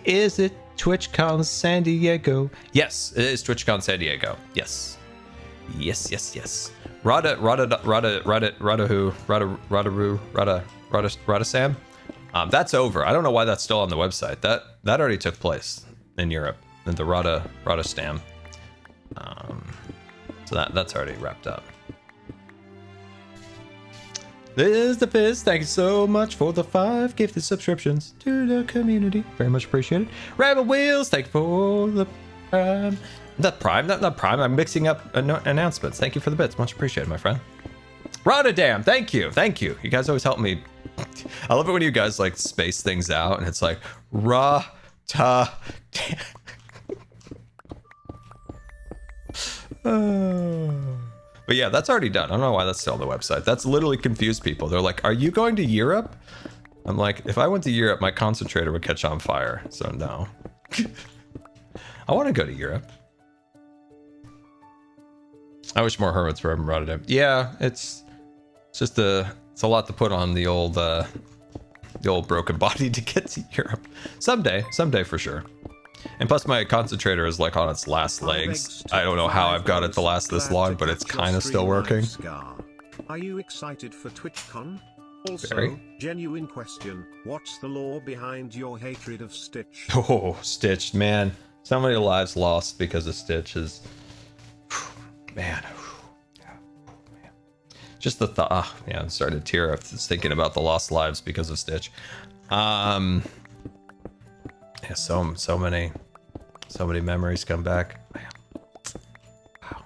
Speaker 1: Is it TwitchCon San Diego? Yes, it is TwitchCon San Diego. Yes. Rada Sam. That's over. I don't know why that's still on the website. That already took place in Europe. And the Rada Stam. So that's already wrapped up. Liz the Fizz, thank you so much for the 5 gifted subscriptions to the community. Very much appreciated. Rabbit Wheels, thank you for the Prime. Not Prime. I'm mixing up announcements. Thank you for the bits. Much appreciated, my friend. Rotterdam, thank you. Thank you. You guys always help me. I love it when you guys like space things out and it's like Ra-ta. But yeah, that's already done. I don't know why that's still on the website. That's literally confused people. They're like, are you going to Europe? I'm like, if I went to Europe, my concentrator would catch on fire. So no. I want to go to Europe. I wish more hermits were in Rotterdam. Yeah, it's a lot to put on the old broken body to get to Europe. Someday for sure. And plus my concentrator is like on its last legs. I don't know how I've got it to last this long, but it's kind of still working.
Speaker 2: Are you excited for TwitchCon? Also,
Speaker 1: Very.
Speaker 2: Genuine question, what's the lore behind your hatred of Stitch?
Speaker 1: Oh, Stitch, man. So many lives lost because of Stitch is... Man. Just the thought... yeah, I'm starting to tear up just thinking about the lost lives because of Stitch. Yeah, so many memories come back. Wow.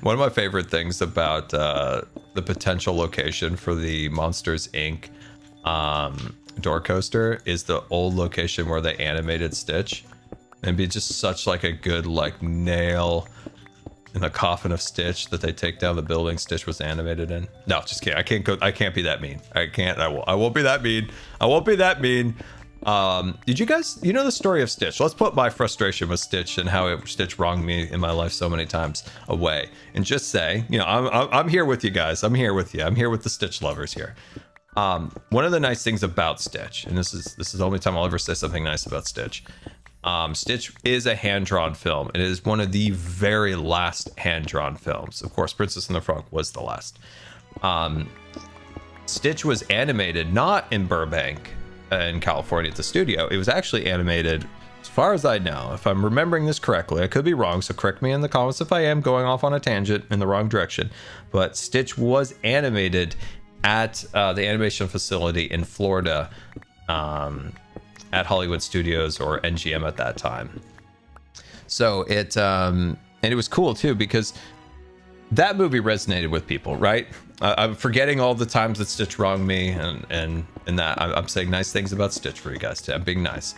Speaker 1: One of my favorite things about the potential location for the Monsters Inc. Door coaster is the old location where they animated Stitch. And be just such like a good like nail in the coffin of Stitch that they take down the building Stitch was animated in. No, just kidding. I can't be that mean. I won't be that mean. I won't be that mean. Did you guys, you know the story of Stitch? Let's put my frustration with Stitch and how Stitch wronged me in my life so many times away, and just say, you know, I'm here with you guys. I'm here with you. I'm here with the Stitch lovers here. One of the nice things about Stitch, and this is the only time I'll ever say something nice about Stitch. Stitch is a hand-drawn film. It is one of the very last hand-drawn films. Of course, Princess and the Frog was the last. Stitch was animated not in Burbank in California at the studio. It was actually animated, as far as I know, if I'm remembering this correctly. I could be wrong, so correct me in the comments if I am going off on a tangent in the wrong direction. But Stitch was animated at the animation facility in Florida, at Hollywood Studios, or NGM at that time. So and it was cool too, because that movie resonated with people, right? I'm forgetting all the times that Stitch wronged me, and that I'm saying nice things about Stitch for you guys too. I'm being nice.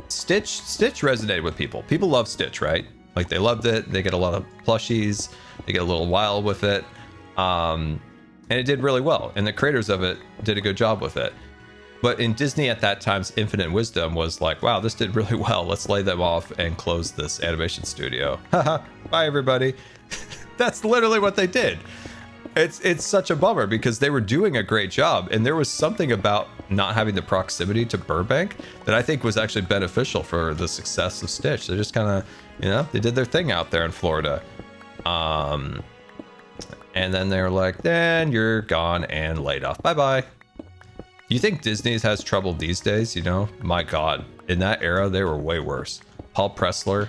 Speaker 1: Stitch resonated with people. People love Stitch, right? Like they loved it. They get a lot of plushies. They get a little wild with it. And it did really well. And the creators of it did a good job with it. But in Disney at that time's infinite wisdom was like, wow, this did really well. Let's lay them off and close this animation studio. Haha, bye everybody. That's literally what they did. It's such a bummer because they were doing a great job, and there was something about not having the proximity to Burbank that I think was actually beneficial for the success of Stitch. They just kind of, you know, they did their thing out there in Florida. And then they're like, then you're gone and laid off. Bye-bye. You think Disney has trouble these days? You know, my God, in that era, they were way worse. Paul Pressler,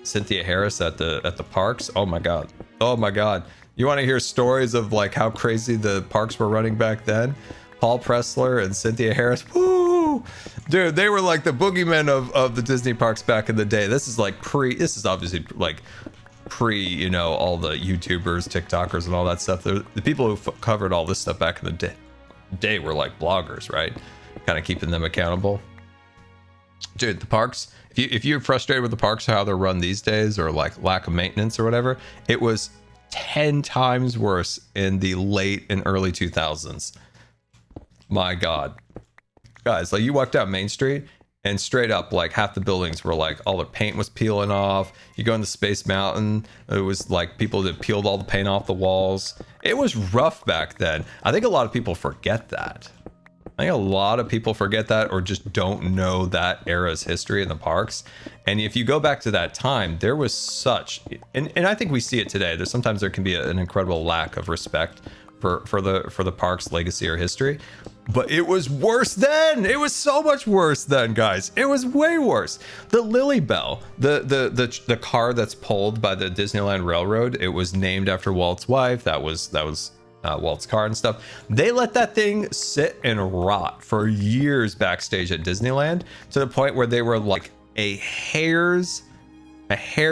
Speaker 1: Cynthia Harris at the parks. Oh my God. Oh my God. You want to hear stories of like how crazy the parks were running back then? Paul Pressler and Cynthia Harris. Woo! Dude, they were like the boogeymen of the Disney parks back in the day. This is like this is obviously like pre, you know, all the YouTubers, TikTokers, and all that stuff. The people who covered all this stuff back in the day were like bloggers, right? Kind of keeping them accountable. Dude, the parks, if you're frustrated with the parks, how they're run these days, or like lack of maintenance or whatever, it was 10 times worse in the late and early 2000s. My God. Guys, like you walk down Main Street and straight up, like half the buildings were like all the paint was peeling off. You go into Space Mountain, it was like people that peeled all the paint off the walls. It was rough back then. I think a lot of people forget that. I think a lot of people forget that, or just don't know that era's history in the parks. And if you go back to that time, there was such, and I think we see it today. Sometimes there can be an incredible lack of respect for the park's legacy or history. But it was worse then. It was so much worse then, guys. It was way worse. The Lily Bell, the car that's pulled by the Disneyland Railroad, it was named after Walt's wife. That was Walt's car and stuff. They let that thing sit and rot for years backstage at Disneyland, to the point where they were like a hair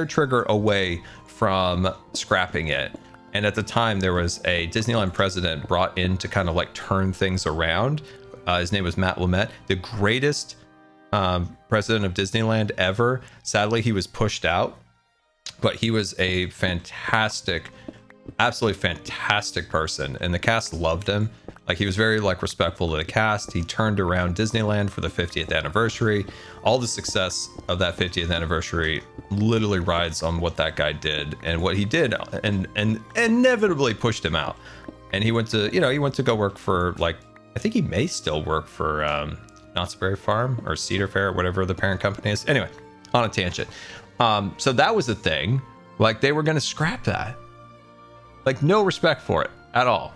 Speaker 1: trigger away from scrapping it. And at the time, there was a Disneyland president brought in to kind of like turn things around. His name was Matt Lamette, the greatest president of Disneyland ever. Sadly, he was pushed out, but he was a fantastic, absolutely fantastic person, and the cast loved him. Like, he was very like respectful to the cast. He turned around Disneyland for the 50th anniversary. All the success of that 50th anniversary literally rides on what that guy did and what he did, and inevitably pushed him out. And he went to go work for, like, I think he may still work for Knott's Berry Farm or Cedar Fair, or whatever the parent company is. Anyway, on a tangent. So that was the thing. Like, they were going to scrap that. Like, no respect for it at all.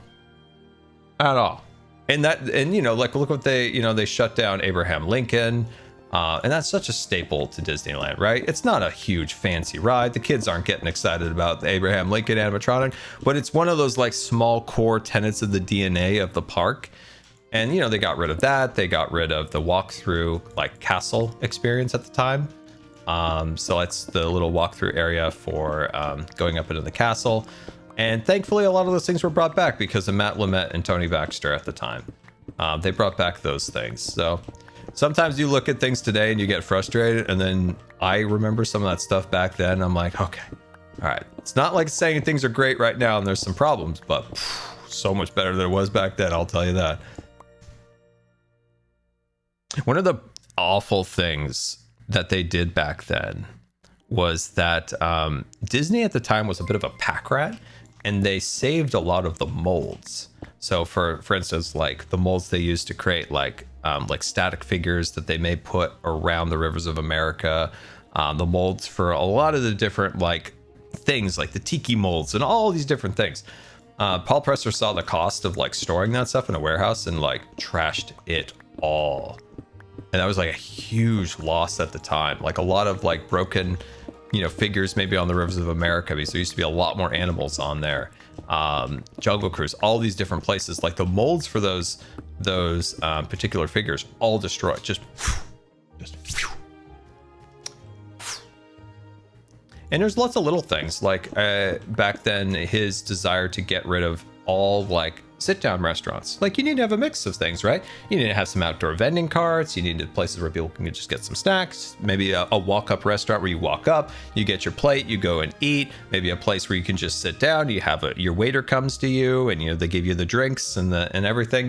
Speaker 1: At all. And like, look what they shut down Abraham Lincoln. And that's such a staple to Disneyland, right? It's not a huge fancy ride. The kids aren't getting excited about the Abraham Lincoln animatronic, but it's one of those like small core tenets of the DNA of the park. And, they got rid of that. They got rid of the walkthrough like castle experience at the time. So it's the little walkthrough area for going up into the castle. And thankfully, a lot of those things were brought back because of Matt Lamette and Tony Baxter at the time. They brought back those things. So sometimes you look at things today and you get frustrated, and then I remember some of that stuff back then. I'm like, okay, all right. It's not like saying things are great right now and there's some problems, but so much better than it was back then, I'll tell you that. One of the awful things that they did back then was that Disney at the time was a bit of a pack rat, and they saved a lot of the molds. So for instance, like the molds they used to create like static figures that they may put around the rivers of America, the molds for a lot of the different like things like the tiki molds and all these different things. Paul Presser saw the cost of like storing that stuff in a warehouse and like trashed it all. And that was like a huge loss at the time. Like a lot of like broken, figures maybe on the rivers of America, because there used to be a lot more animals on there. Jungle Cruise, all these different places, like the molds for those particular figures all destroyed. Just. And there's lots of little things like back then, his desire to get rid of all like sit-down restaurants. Like, you need to have a mix of things, right? You need to have some outdoor vending carts. You need places where people can just get some snacks. Maybe a walk-up restaurant where you walk up, you get your plate, you go and eat. Maybe a place where you can just sit down. You have your waiter comes to you, and they give you the drinks and everything.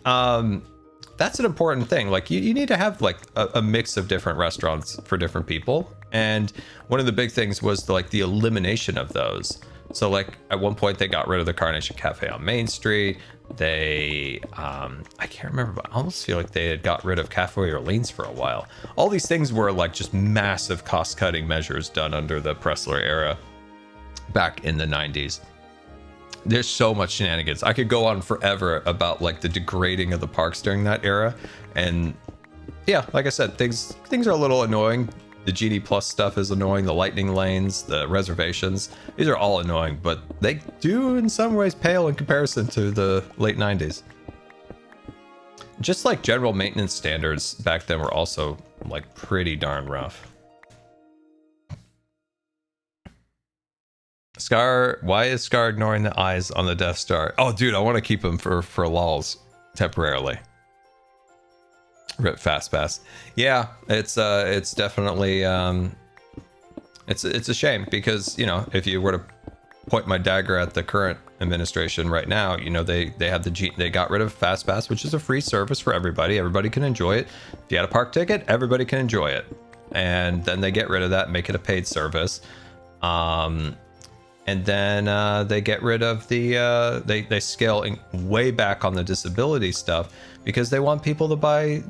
Speaker 1: That's an important thing. Like, you need to have like a mix of different restaurants for different people. And one of the big things was like the elimination of those. So like at one point they got rid of the Carnation Cafe on Main Street. They, I can't remember, but I almost feel like they had got rid of Cafe Orleans for a while. All these things were like just massive cost cutting measures done under the Pressler era back in the 90s. There's so much shenanigans. I could go on forever about like the degrading of the parks during that era. And yeah, like I said, things are a little annoying. The Genie Plus stuff is annoying. The lightning lanes, the reservations, these are all annoying, but they do in some ways pale in comparison to the late 90s. Just like general maintenance standards back then were also like pretty darn rough. Scar, why is Scar ignoring the eyes on the Death Star? Oh, dude, I want to keep him for lols temporarily. Rip Fast Pass. Yeah, it's definitely it's a shame because if you were to point my dagger at the current administration right now, they have they got rid of Fast Pass, which is a free service for everybody. Everybody can enjoy it. If you had a park ticket, everybody can enjoy it. And then they get rid of that and make it a paid service. And then they get rid of the they scale way back on the disability stuff because they want people to buy.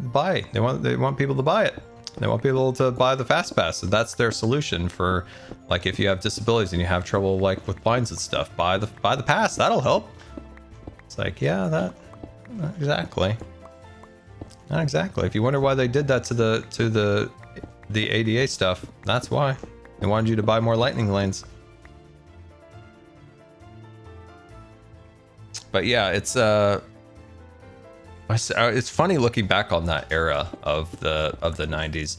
Speaker 1: They want people to buy it. They want people to buy the Fast Pass. And that's their solution for like if you have disabilities and you have trouble like with blinds and stuff, buy the pass. That'll help. It's like, yeah, Not exactly. Not exactly. If you wonder why they did that to the ADA stuff, that's why. They wanted you to buy more lightning lanes. But yeah, it's funny looking back on that era of the 90s.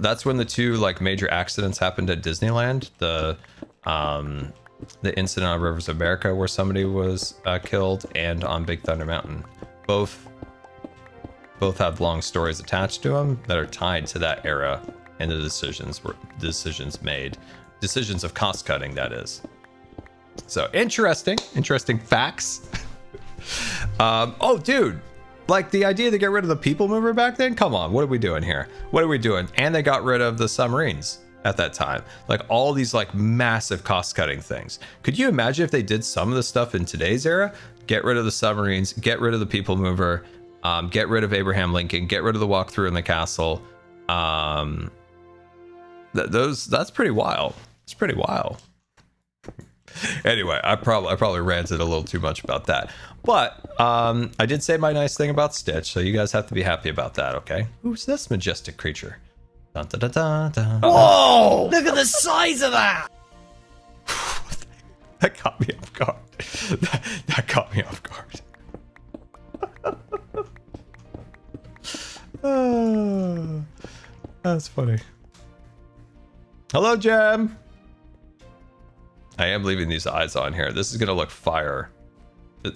Speaker 1: That's when the two like major accidents happened at Disneyland. The incident on Rivers of America where somebody was killed, and on Big Thunder Mountain. Both have long stories attached to them that are tied to that era and the decisions made, decisions of cost cutting, that is. So interesting facts. Oh, dude. Like the idea to get rid of the people mover back then? Come on, what are we doing here? What are we doing? And they got rid of the submarines at that time. Like all these like massive cost cutting things. Could you imagine if they did some of the stuff in today's era? Get rid of the submarines, get rid of the people mover, get rid of Abraham Lincoln, get rid of the walkthrough in the castle. That's pretty wild. It's pretty wild. Anyway, I probably ranted a little too much about that. But I did say my nice thing about Stitch, so you guys have to be happy about that, okay? Who's this majestic creature? Dun, dun, dun, dun, dun.
Speaker 6: Whoa! Look at the size of that!
Speaker 1: That caught me off guard. That caught me off guard. Oh, that's funny. Hello, Jem. I am leaving these eyes on here. This is gonna look fire.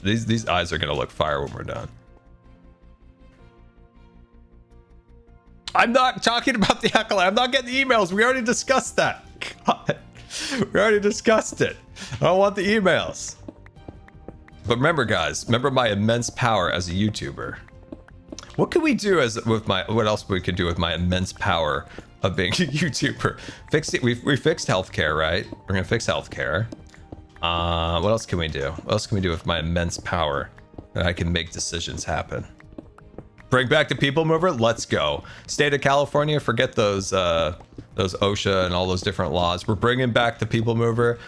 Speaker 1: These eyes are gonna look fire when we're done. I'm not talking about the accolade. I'm not getting the emails. We already discussed that. God. We already discussed it. I don't want the emails. But remember, guys, remember my immense power as a YouTuber. What could we do what else we could do with my immense power of being a YouTuber? We fixed healthcare, right? We're gonna fix healthcare. What else can we do? What else can we do with my immense power that I can make decisions happen? Bring back the people mover. Let's go. State of California, forget those OSHA and all those different laws. We're bringing back the people mover.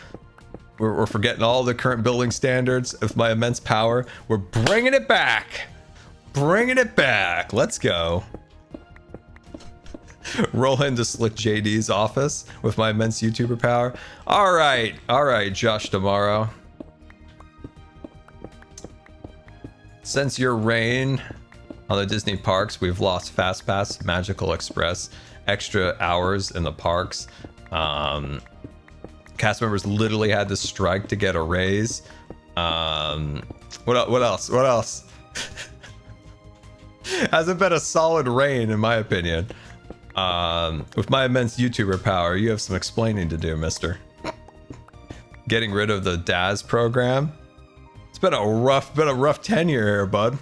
Speaker 1: We're forgetting all the current building standards with my immense power. We're bringing it back. Bringing it back. Let's go. Roll into Slick JD's office with my immense YouTuber power. All right, Josh Tomorrow. Since your reign on the Disney parks, we've lost Fast Pass, Magical Express, extra hours in the parks. Cast members literally had to strike to get a raise. What else? What else? Hasn't been a solid reign, in my opinion. With my immense YouTuber power, you have some explaining to do, mister. Getting rid of the DAS program. It's been a rough tenure here, bud.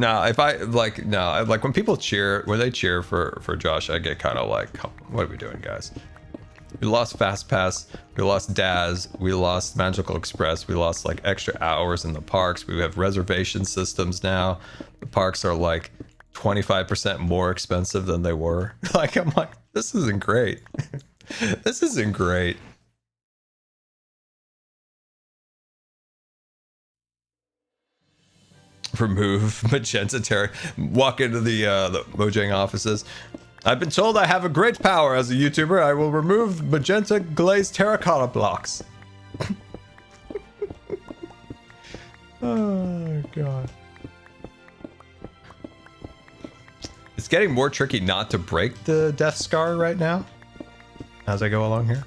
Speaker 1: Now, if I like, no, like when people cheer, when they cheer for Josh, I get kind of like, what are we doing, guys? We lost Fast Pass, we lost DAS, we lost Magical Express, we lost like extra hours in the parks. We have reservation systems now. The parks are like 25% more expensive than they were. Like, I'm like, this isn't great. This isn't great. Remove magenta terror. Walk into the Mojang offices. I've been told I have a great power as a YouTuber. I will remove magenta glazed terracotta blocks. Oh god. It's getting more tricky not to break the DeathScar right now as I go along here.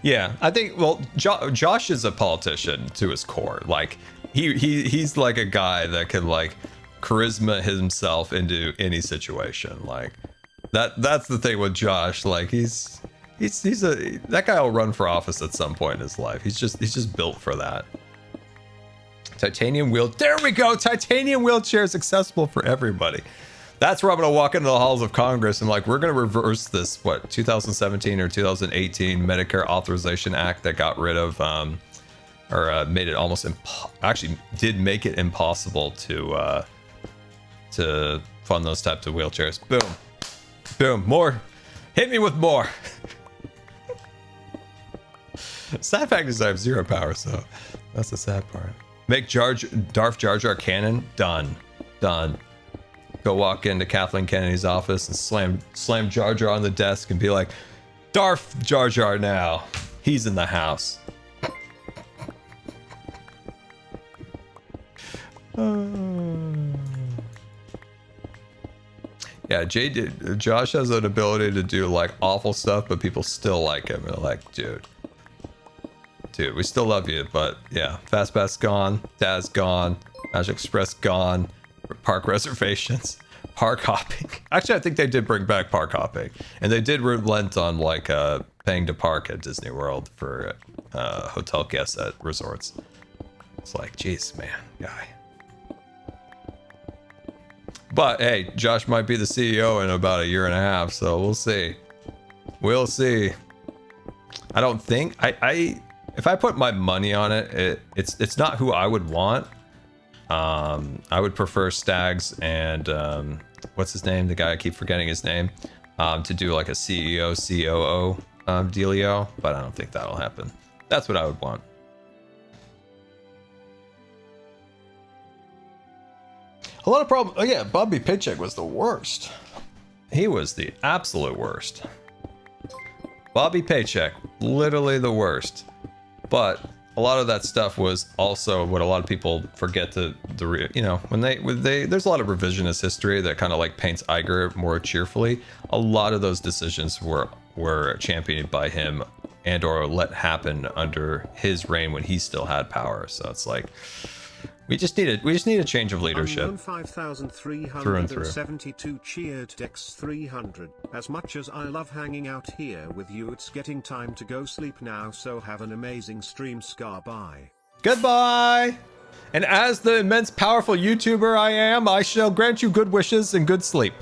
Speaker 1: Yeah, I think, well, Josh is a politician to his core. Like, he's like a guy that can like charisma himself into any situation. Like, that's the thing with Josh. Like, that guy will run for office at some point in his life. He's just built for that. Titanium wheel. There we go. Titanium wheelchairs accessible for everybody. That's where I'm going to walk into the halls of Congress and like, we're going to reverse this, what, 2017 or 2018 Medicare Authorization Act that got rid of, made it almost, actually did make it impossible to to fund those types of wheelchairs. Boom. Boom. More. Hit me with more. Sad fact is I have 0 power, so that's the sad part. Make Darth Jar Jar canon. Done. Done. Go walk into Kathleen Kennedy's office and slam Jar Jar on the desk and be like, Darth Jar Jar now. He's in the house. Yeah, Josh has an ability to do like awful stuff, but people still like him. They're like, dude, we still love you, but yeah, Fast Pass gone, Daz gone, Magic Express gone, park reservations, park hopping. Actually, I think they did bring back park hopping, and they did relent on like paying to park at Disney World for hotel guests at resorts. It's like, geez, man, guy. But hey, Josh might be the CEO in about 1.5 years, so we'll see. We'll see. I don't think if I put my money on it, it's not who I would want. I would prefer Stags and what's his name? The guy I keep forgetting his name. To do like a CEO, COO dealio, but I don't think that'll happen. That's what I would want. A lot of problems. Oh yeah, Bobby Paycheck was the worst. He was the absolute worst. Bobby Paycheck, literally the worst. But a lot of that stuff was also what a lot of people forget to when there's a lot of revisionist history that kind of like paints Iger more cheerfully. A lot of those decisions were championed by him and or let happen under his reign when he still had power. So it's like we just need a change of leadership.
Speaker 2: 5,372 cheered Dex 300. As much as I love hanging out here with you, it's getting time to go sleep now, so have an amazing stream, Scar. Bye.
Speaker 1: Goodbye. And as the immense powerful YouTuber I am, I shall grant you good wishes and good sleep.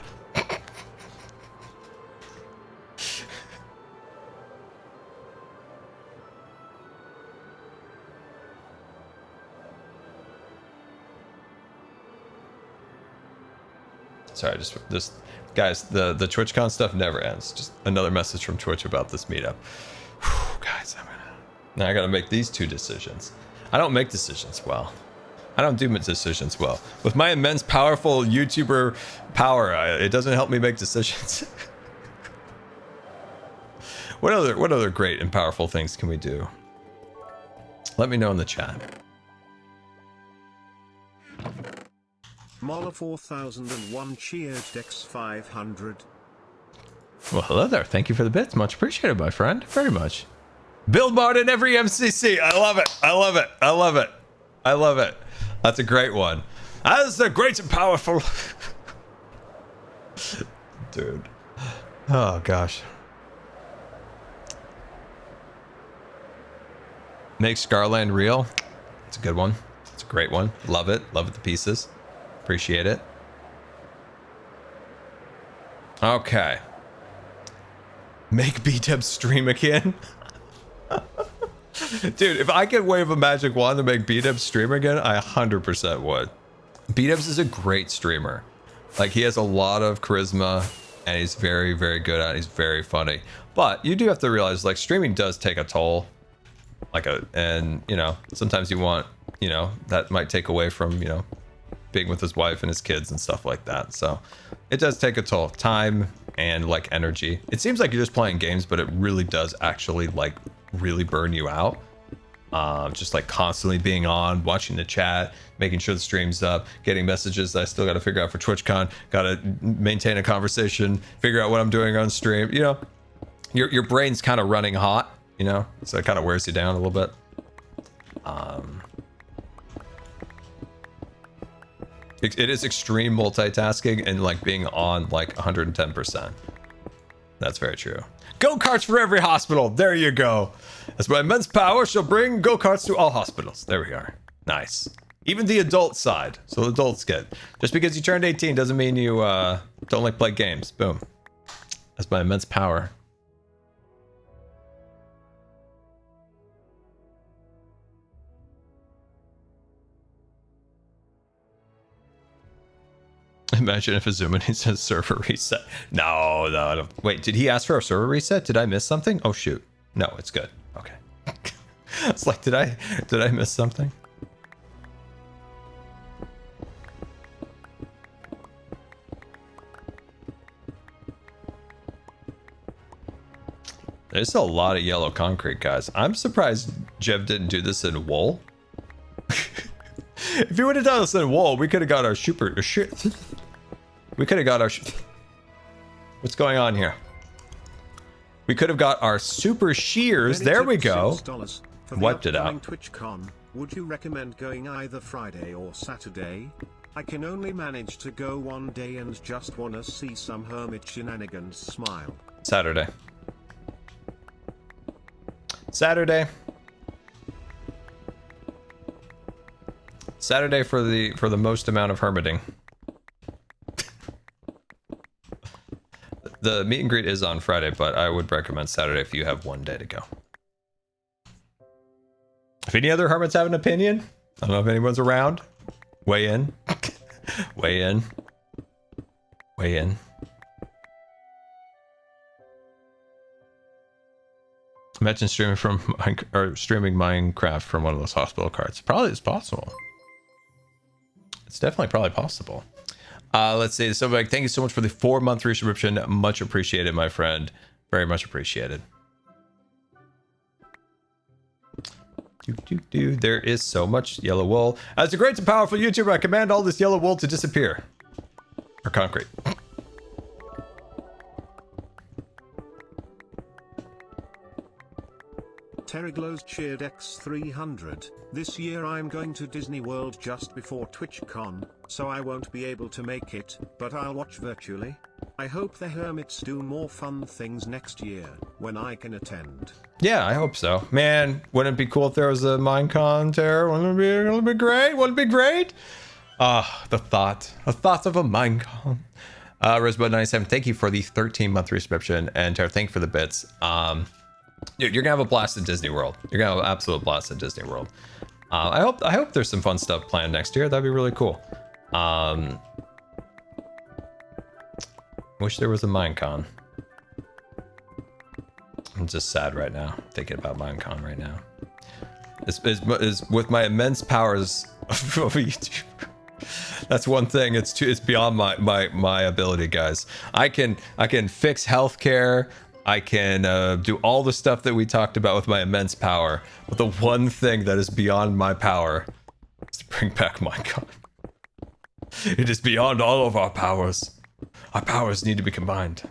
Speaker 1: Sorry, this guys, the TwitchCon stuff never ends. Just another message from Twitch about this meetup. Whew, guys, now I gotta make these 2 decisions. I don't make decisions well. I don't do decisions well. With my immense powerful YouTuber power, it doesn't help me make decisions. What other great and powerful things can we do? Let me know in the chat.
Speaker 2: Mola 4001 cheered Dex 500.
Speaker 1: Well, hello there. Thank you for the bits. Much appreciated, my friend. Very much. Build mode in every MCC. I love it. I love it. I love it. I love it. That's a great one. That is a great and powerful. Dude. Oh, gosh. Make Scarland real. It's a good one. It's a great one. Love it. Love it to pieces. Appreciate it. Okay. Make B-Dub stream again. Dude, if I could wave a magic wand to make B-Dub stream again, I 100% would. B-Dubs is a great streamer. Like, he has a lot of charisma, and he's very, very good at it. He's very funny. But you do have to realize, like, streaming does take a toll. And, sometimes you want, that might take away from, being with his wife and his kids and stuff like that. So it does take a toll. Time and like energy. It seems like you're just playing games, but it really does actually like really burn you out. Just like constantly being on, watching the chat, making sure the stream's up, getting messages that I still got to figure out for TwitchCon, got to maintain a conversation, figure out what I'm doing on stream. Your brain's kind of running hot, so it kind of wears you down a little bit. It is extreme multitasking and like being on like 110%. That's very true. Go-karts for every hospital. There you go. As my immense power shall bring go-karts to all hospitals. There we are. Nice. Even the adult side. So the adults get. Just because you turned 18 doesn't mean you don't like play games. Boom. That's my immense power. Imagine if Azumani says server reset. No. Wait, did he ask for a server reset? Did I miss something? Oh shoot. No, it's good. Okay. It's like, did I miss something? There's a lot of yellow concrete, guys. I'm surprised Jeff didn't do this in wool. If he would have done this in wool, we could have got our we could have got our what's going on here? We could have got our super shears. There we go. Wiped it out.
Speaker 2: TwitchCon, would you recommend going either Friday or Saturday? I can only manage to go one day and just wanna see some hermit shenanigans. Smile.
Speaker 1: Saturday. Saturday for the most amount of hermiting. The meet and greet is on Friday, but I would recommend Saturday if you have one day to go. If any other hermits have an opinion, I don't know if anyone's around. Weigh in. Weigh in. Weigh in. Imagine streaming streaming Minecraft from one of those hospital cards. Probably is possible. It's definitely probably possible. Let's see. So, like, thank you so much for the 4-month resubscription. Much appreciated, my friend. Very much appreciated. There is so much yellow wool. As a great and powerful YouTuber, I command all this yellow wool to disappear. Or concrete.
Speaker 2: Terraglows cheered X300. This year I'm going to Disney World just before TwitchCon, so I won't be able to make it, but I'll watch virtually. I hope the hermits do more fun things next year, when I can attend.
Speaker 1: Yeah, I hope so. Man, wouldn't it be cool if there was a Minecon, Terror? Wouldn't it be great? Wouldn't it be great? Ah, the thought of a Minecon. Rosebud97, thank you for the 13-month resubscription, and Terror, thank you for the bits. Dude, you're gonna have a blast at Disney World. You're gonna have an absolute blast at Disney World. I hope there's some fun stuff planned next year. That'd be really cool. Wish there was a Minecon. I'm just sad right now, thinking about Minecon right now. Is with my immense powers of YouTube. That's one thing. It's beyond my ability, guys. I can fix healthcare. I can do all the stuff that we talked about with my immense power. But the one thing that is beyond my power is to bring back Minecart. It is beyond all of our powers. Our powers need to be combined.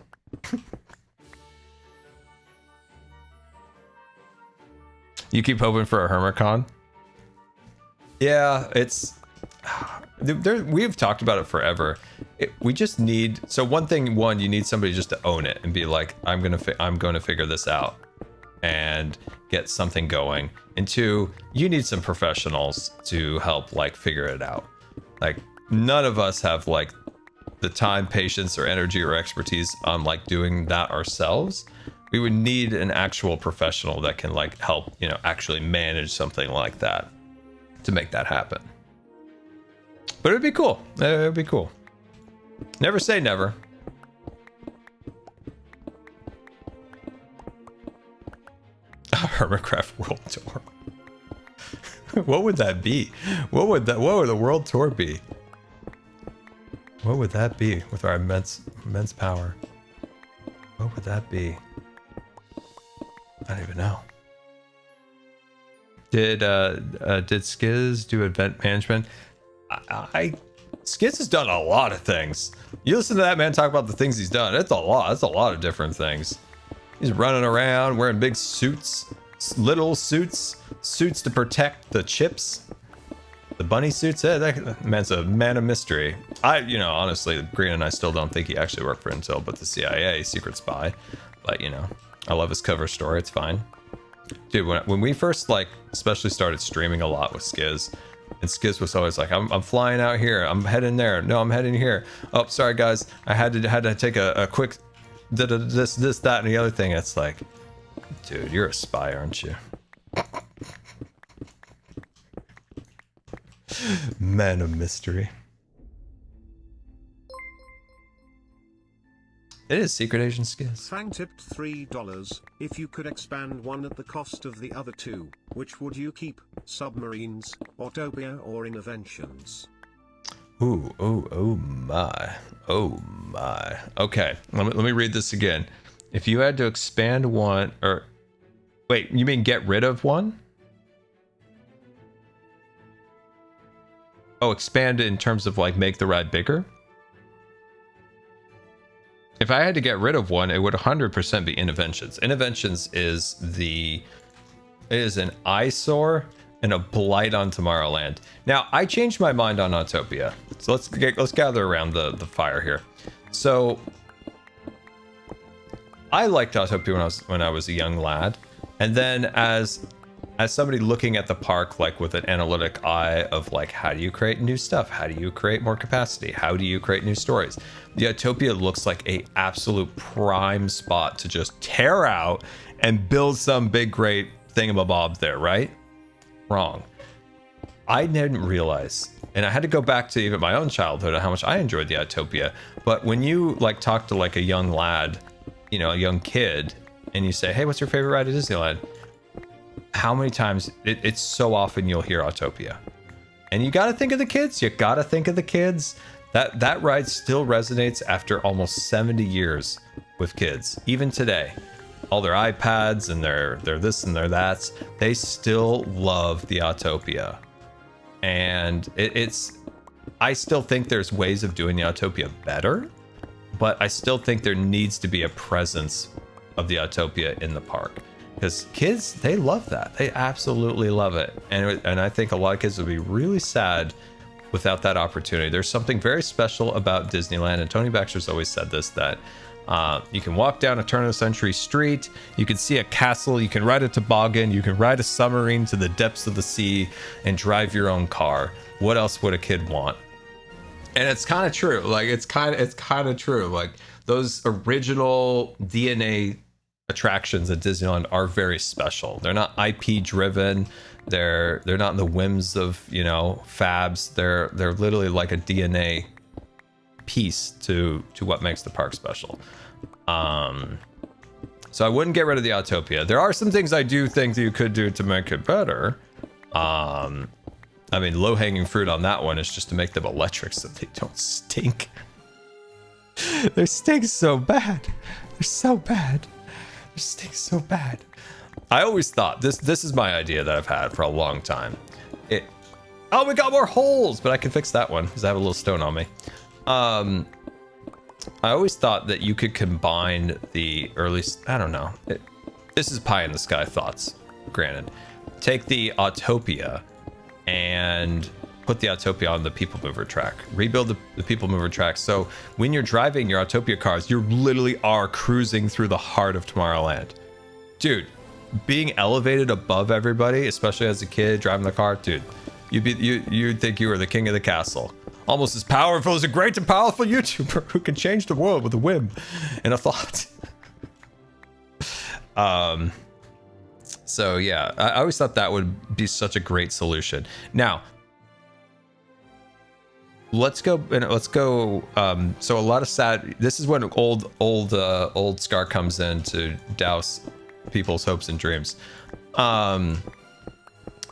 Speaker 1: You keep hoping for a Hermitcon? Yeah, it's... we've talked about it forever. We just need... So one, you need somebody just to own it and be like, I'm going to figure this out and get something going. And 2, you need some professionals to help, like, figure it out. Like, none of us have, like, the time, patience, or energy or expertise on, like, doing that ourselves. We would need an actual professional that can, like, help, you know, actually manage something like that to make that happen. But it'd be cool. It'd be cool. Never say never. Hermitcraft World Tour. What would that be? What would the World Tour be? What would that be with our immense power? What would that be? I don't even know. Did Skiz do event management? Skiz has done a lot of things. You listen to that man talk about the things he's done. It's a lot. It's a lot of different things. He's running around wearing big suits, little suits to protect the chips, the bunny suits. Yeah, that man's a man of mystery. Honestly, Green and I still don't think he actually worked for Intel, but the CIA, secret spy. But I love his cover story. It's fine, dude. When we first especially started streaming a lot with Skiz. And Skiz was always like, I'm flying out here. I'm heading there. No, I'm heading here. Oh, sorry guys. I had to take a quick this, that, and the other thing. It's like, dude, you're a spy, aren't you? Man of mystery. It is Secret Asian Skins.
Speaker 2: Fang tipped $3. If you could expand one at the cost of the other two, which would you keep? Submarines, Autopia, or Inventions?
Speaker 1: Ooh, oh my. Oh my. Okay, let me read this again. If you had to expand one, or wait, you mean get rid of one? Oh, expand it in terms of like make the ride bigger? If I had to get rid of one, it would 100% be Inventions. Inventions is an eyesore and a blight on Tomorrowland. Now, I changed my mind on Autopia. So let's gather around the fire here. So I liked Autopia when I was a young lad. And then as somebody looking at the park like with an analytic eye of like, how do you create new stuff? How do you create more capacity? How do you create new stories? The Autopia looks like a absolute prime spot to just tear out and build some big great thingamabob there, right? Wrong. I didn't realize, and I had to go back to even my own childhood and how much I enjoyed the Autopia. But when you like talk to like a young lad, you know, a young kid, and you say, hey, what's your favorite ride at Disneyland? How many times it's so often you'll hear Autopia. And you got to think of the kids. You got to think of the kids. That ride still resonates after almost 70 years with kids. Even today, all their iPads and their this and their that's, they still love the Autopia. And I still think there's ways of doing the Autopia better, but I still think there needs to be a presence of the Autopia in the park. Because kids, they love that. They absolutely love it. And I think a lot of kids would be really sad without that opportunity. There's something very special about Disneyland. And Tony Baxter's always said this, that you can walk down a turn of the century street. You can see a castle. You can ride a toboggan. You can ride a submarine to the depths of the sea and drive your own car. What else would a kid want? And it's kind of true. Like, it's kind of true. Like, those original DNA attractions at Disneyland are very special. They're not IP driven. They're not in the whims of, you know, fabs. They're literally like a DNA piece to what makes the park special. So I wouldn't get rid of the Autopia. There are some things I do think that you could do to make it better. I mean, low-hanging fruit on that one is just to make them electric so they don't stink. They stink so bad. They're so bad. They stink so bad. I always thought, this is my idea that I've had for a long time. Oh, we got more holes, but I can fix that one because I have a little stone on me. I always thought that you could combine the early, I don't know. This is pie in the sky thoughts, granted. Take the Autopia and put the Autopia on the People Mover track. Rebuild the People Mover track. So when you're driving your Autopia cars, you literally are cruising through the heart of Tomorrowland. Dude, being elevated above everybody, especially as a kid driving the car, dude, you'd think you were the king of the castle. Almost as powerful as a great and powerful YouTuber who can change the world with a whim and a thought. So yeah, I always thought that would be such a great solution. Now, let's go. So a lot of sad. This is when old Scar comes in to douse people's hopes and dreams.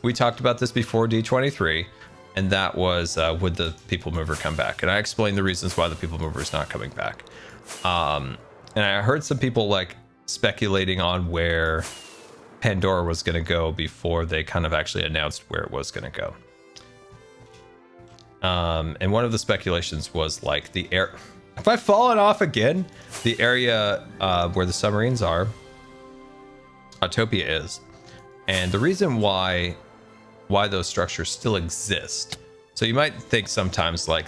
Speaker 1: We talked about this before D23, and that was would the People Mover come back? And I explained the reasons why the People Mover is not coming back. And I heard some people like speculating on where Pandora was going to go before they kind of actually announced where it was going to go. And one of the speculations was like the air. Have I fallen off again? The area where the submarines are, Autopia is, and the reason why those structures still exist. So you might think sometimes like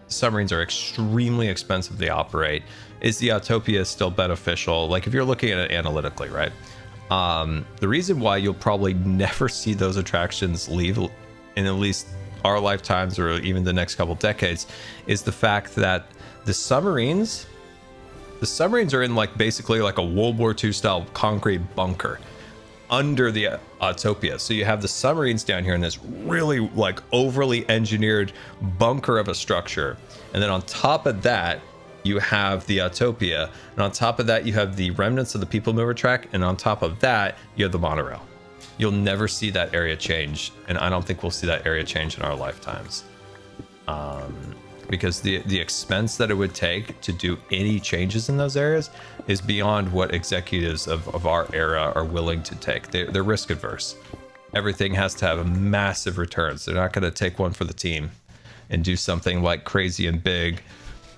Speaker 1: submarines are extremely expensive to operate. Is the Autopia still beneficial? Like if you're looking at it analytically, right? The reason why you'll probably never see those attractions leave in at least our lifetimes or even the next couple decades is the fact that the submarines are in like basically like a World War II style concrete bunker under the Autopia. So you have the submarines down here in this really like overly engineered bunker of a structure, and then on top of that you have the Autopia, and on top of that, you have the remnants of the People Mover track, and on top of that, you have the monorail. You'll never see that area change, and I don't think we'll see that area change in our lifetimes. Because the expense that it would take to do any changes in those areas is beyond what executives of our era are willing to take. They're risk adverse. Everything has to have a massive returns. They're not going to take one for the team and do something like crazy and big,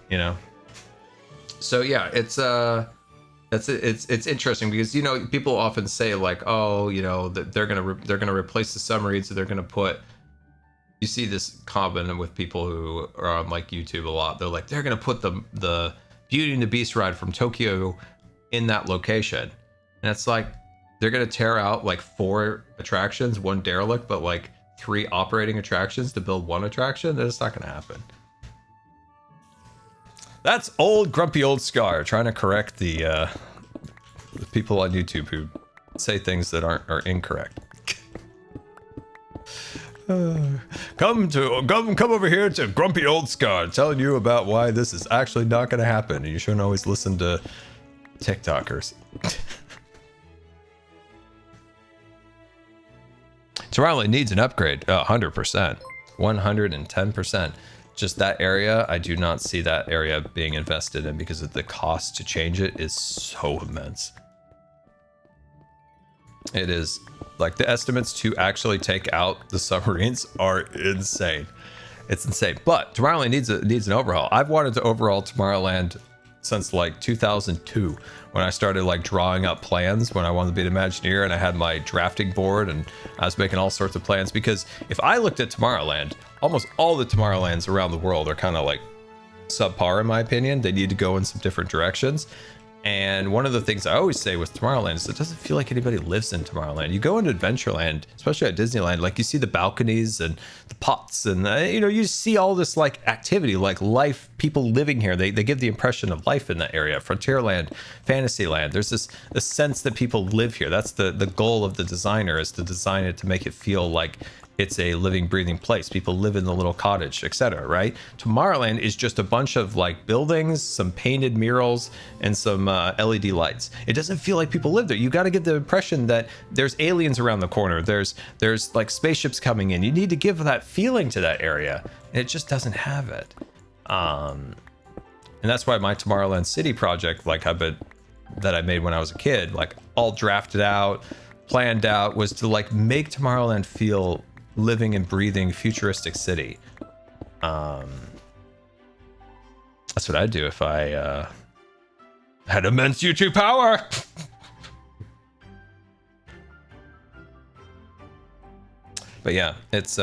Speaker 1: you know. So yeah, it's interesting because, you know, people often say like, oh, you know, that they're gonna replace the submarines, so they're gonna put. You see this common with people who are on like YouTube a lot. They're like, they're gonna put the Beauty and the Beast ride from Tokyo in that location, and it's like they're gonna tear out like 4 attractions, 1 derelict, but like 3 operating attractions to build 1 attraction. That's not gonna happen. That's grumpy old Scar trying to correct the people on YouTube who say things that are incorrect. Come over here to grumpy old Scar telling you about why this is actually not going to happen. And you shouldn't always listen to TikTokers. Tomorrowland needs an upgrade. 100%. 110%. Just that area, I do not see that area being invested in because of the cost to change it is so immense. It is like the estimates to actually take out the submarines are insane. It's insane. But Tomorrowland needs an overhaul. I've wanted to overhaul Tomorrowland since like 2002 when I started like drawing up plans when I wanted to be an Imagineer, and I had my drafting board and I was making all sorts of plans. Because if I looked at Tomorrowland, almost all the Tomorrowlands around the world are kind of like subpar in my opinion. They need to go in some different directions. And one of the things I always say with Tomorrowland is it doesn't feel like anybody lives in Tomorrowland. You go into Adventureland, especially at Disneyland, like you see the balconies and the pots and, you know, you see all this like activity, like life, people living here. They give the impression of life in that area. Frontierland, Fantasyland, there's this sense that people live here. That's the goal of the designer, is to design it to make it feel like it's a living, breathing place. People live in the little cottage, etc. Right? Tomorrowland is just a bunch of like buildings, some painted murals, and some LED lights. It doesn't feel like people live there. You got to get the impression that there's aliens around the corner. There's like spaceships coming in. You need to give that feeling to that area, and it just doesn't have it. And that's why my Tomorrowland City project, like that I made when I was a kid, like all drafted out, planned out, was to like make Tomorrowland feel living and breathing futuristic city. That's what I'd do if I had immense YouTube power. But yeah, it's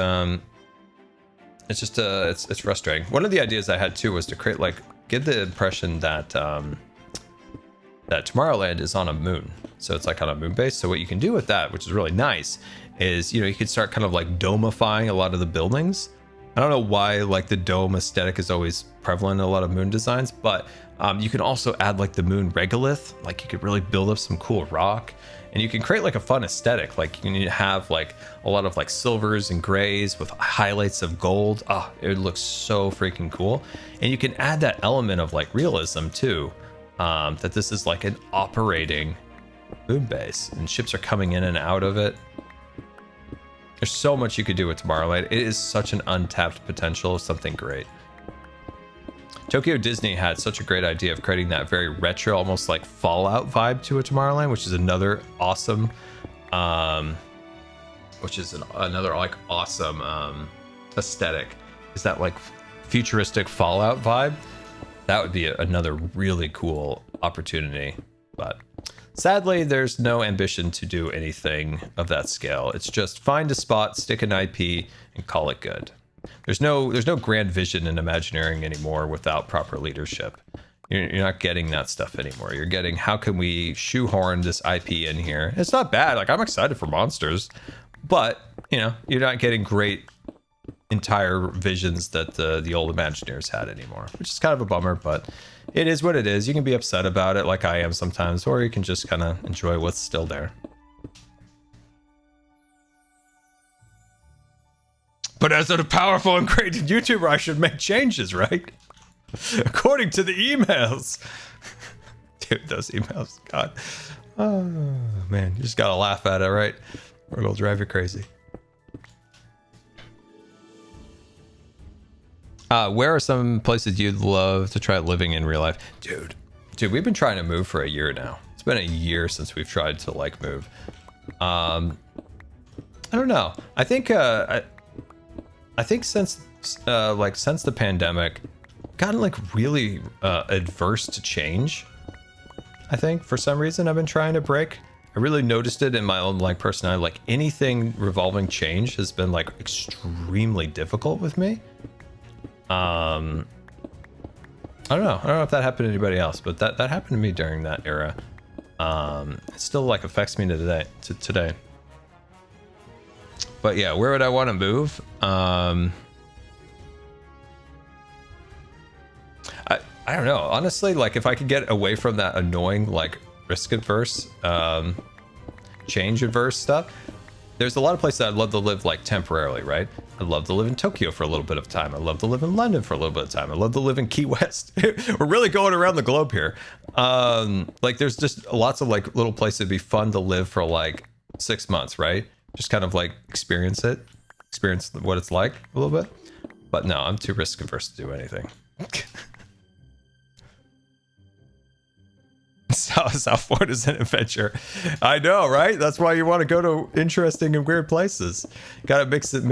Speaker 1: just it's frustrating. One of the ideas I had too was to create like give the impression that that Tomorrowland is on a moon, so it's like on a moon base. So what you can do with that, which is really nice, is, you know, you could start kind of like domifying a lot of the buildings. I don't know why like the dome aesthetic is always prevalent in a lot of moon designs, but you can also add like the moon regolith. Like you could really build up some cool rock, and you can create like a fun aesthetic. Like you can have like a lot of like silvers and grays with highlights of gold. It looks so freaking cool. And you can add that element of like realism too, that this is like an operating moon base and ships are coming in and out of it. There's so much you could do with Tomorrowland. It is such an untapped potential of something great. Tokyo Disney had such a great idea of creating that very retro, almost like Fallout vibe to a Tomorrowland, which is another awesome, aesthetic. Is that like futuristic Fallout vibe? That would be another really cool opportunity, but sadly, there's no ambition to do anything of that scale. It's just find a spot, stick an IP, and call it good. There's no grand vision in Imagineering anymore without proper leadership. You're not getting that stuff anymore. You're getting, how can we shoehorn this IP in here? It's not bad. Like, I'm excited for monsters, but you know, you're not getting great entire visions that the old Imagineers had anymore, which is kind of a bummer, but it is what it is. You can be upset about it like I am sometimes, or you can just kind of enjoy what's still there. But as a powerful and creative YouTuber, I should make changes, right? According to the emails. Dude, those emails, God. Oh, man, you just gotta laugh at it, right? Or it'll drive you crazy. Where are some places you'd love to try living in real life? Dude, we've been trying to move for a year now. It's been a year since we've tried to like move. I don't know. I think since since the pandemic, gotten like really adverse to change. I think for some reason I've been trying to break. I really noticed it in my own like personality. Like anything revolving change has been like extremely difficult with me. I don't know if that happened to anybody else, but that happened to me during that era. It still like affects me to today. But yeah, where would I want to move? I don't know. Honestly, like if I could get away from that annoying, like risk adverse, change adverse stuff, there's a lot of places I'd love to live like temporarily, right? I'd love to live in Tokyo for a little bit of time. I'd love to live in London for a little bit of time. I'd love to live in Key West. We're really going around the globe here. Like there's just lots of like little places it'd be fun to live for like 6 months, right? Just kind of like experience what it's like a little bit. But no, I'm too risk averse to do anything. Southport is an adventure. I know, right? That's why you want to go to interesting and weird places. Gotta mix it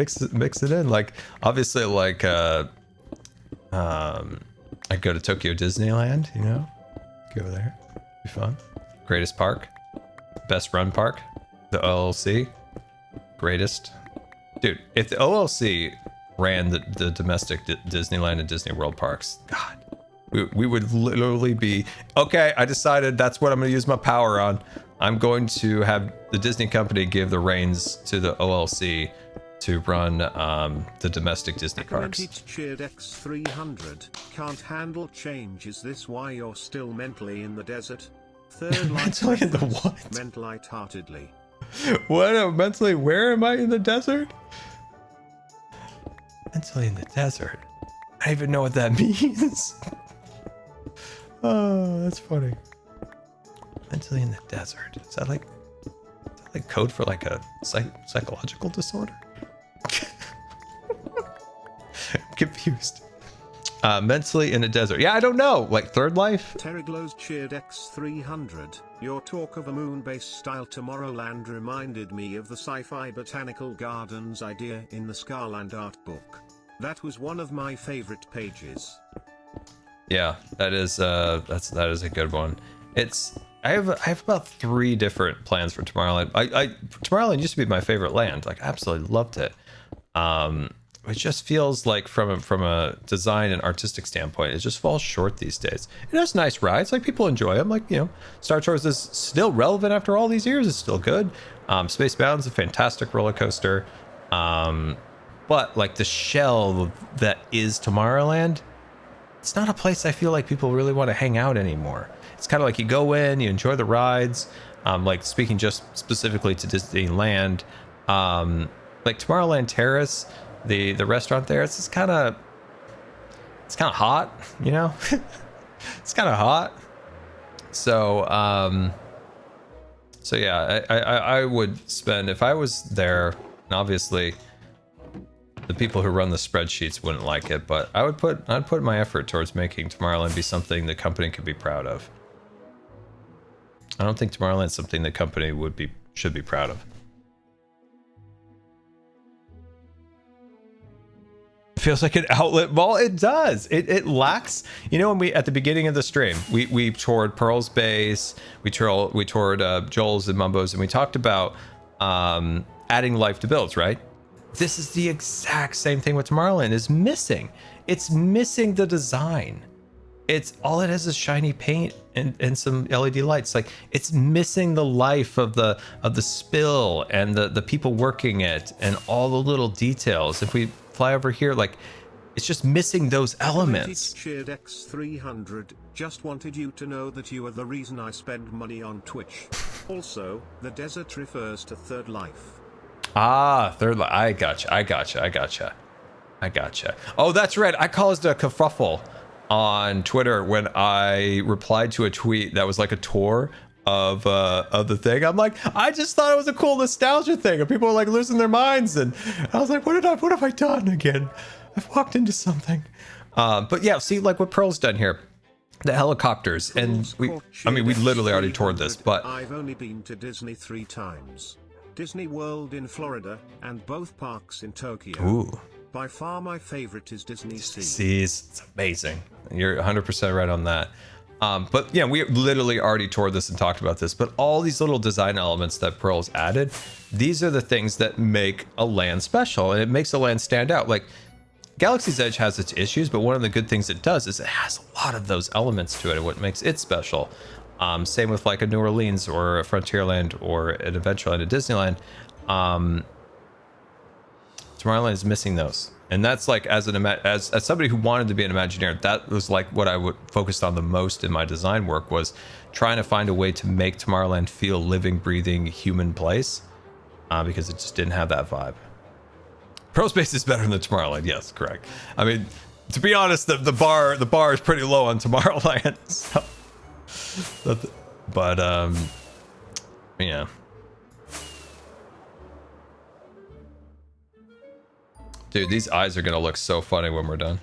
Speaker 1: in. Like obviously, like I go to Tokyo Disneyland. You know, go there, be fun. Greatest park, best run park, the OLC, greatest. Dude, if the OLC ran the domestic Disneyland and Disney World parks, God. We would literally be, okay, I decided that's what I'm going to use my power on. I'm going to have the Disney company give the reins to the OLC to run the domestic Disney parks.
Speaker 2: Cheered X300. Can't handle change. Is this why you're still mentally in the desert? Third
Speaker 1: mentally in the what?
Speaker 2: Meant lightheartedly.
Speaker 1: What? Mentally, where am I in the desert? Mentally in the desert. I don't even know what that means. Oh, that's funny. Mentally in the desert. Is that like code for like a psychological disorder? I'm confused. Mentally in a desert. Yeah, I don't know. Like third life?
Speaker 2: Terriglow's cheered X300. Your talk of a moon-based style Tomorrowland reminded me of the sci-fi botanical gardens idea in the Scarland art book. That was one of my favorite pages.
Speaker 1: Yeah, that is that is a good one. I have about 3 different plans for Tomorrowland. Tomorrowland used to be my favorite land. Like, I absolutely loved it. It just feels like from a design and artistic standpoint, it just falls short these days. It has nice rides, like people enjoy them. Like, you know, Star Tours is still relevant after all these years. It's still good. Space Mountain's a fantastic roller coaster. But like the shell that is Tomorrowland, it's not a place I feel like people really want to hang out anymore. It's kind of like you go in, you enjoy the rides. Like speaking just specifically to Disneyland, like Tomorrowland Terrace, the restaurant there, it's kind of hot, you know. It's kind of hot. So yeah, I would spend, if I was there, and obviously the people who run the spreadsheets wouldn't like it, but I'd put my effort towards making Tomorrowland be something the company could be proud of. I don't think Tomorrowland's something the company should be proud of. It feels like an outlet mall. It does. It lacks. You know, when we at the beginning of the stream, we toured Pearl's base, we toured Joel's and Mumbo's, and we talked about adding life to builds, right? This is the exact same thing with Tomorrowland is missing. It's missing the design. It's all it has is shiny paint and some LED lights. Like, it's missing the life of the spill and the people working it and all the little details. If we fly over here, like, it's just missing those elements.
Speaker 2: Cheered X300. Just wanted you to know that you are the reason I spend money on Twitch. Also, the desert refers to third life.
Speaker 1: Ah, third life. I gotcha. Oh, that's right. I caused a kerfuffle on Twitter when I replied to a tweet that was like a tour of the thing. I'm like, I just thought it was a cool nostalgia thing, and people were like losing their minds, and I was like, what have I done again? I've walked into something. But yeah, see, like what Pearl's done here, the helicopters, and we literally already toured this, but
Speaker 2: I've only been to Disney 3 times. Disney World in Florida, and both parks in Tokyo.
Speaker 1: ooh,
Speaker 2: By far my favorite is Disney Sea.
Speaker 1: seas, it's amazing. You're 100% right on that. But yeah, we literally already toured this and talked about this, but all these little design elements that Pearl's added, these are the things that make a land special, and it makes a land stand out. Like Galaxy's Edge has its issues, but one of the good things it does is it has a lot of those elements to it, and what makes it special. Same with like a New Orleans or a Frontierland or an Adventureland, a Disneyland. Tomorrowland is missing those, and that's like as somebody who wanted to be an Imagineer, that was like what I would focused on the most in my design work, was trying to find a way to make Tomorrowland feel living, breathing, human place, because it just didn't have that vibe. Pro Space is better than Tomorrowland, yes, correct. I mean, to be honest, the bar is pretty low on Tomorrowland. So. But yeah. Dude, these eyes are gonna look so funny when we're done.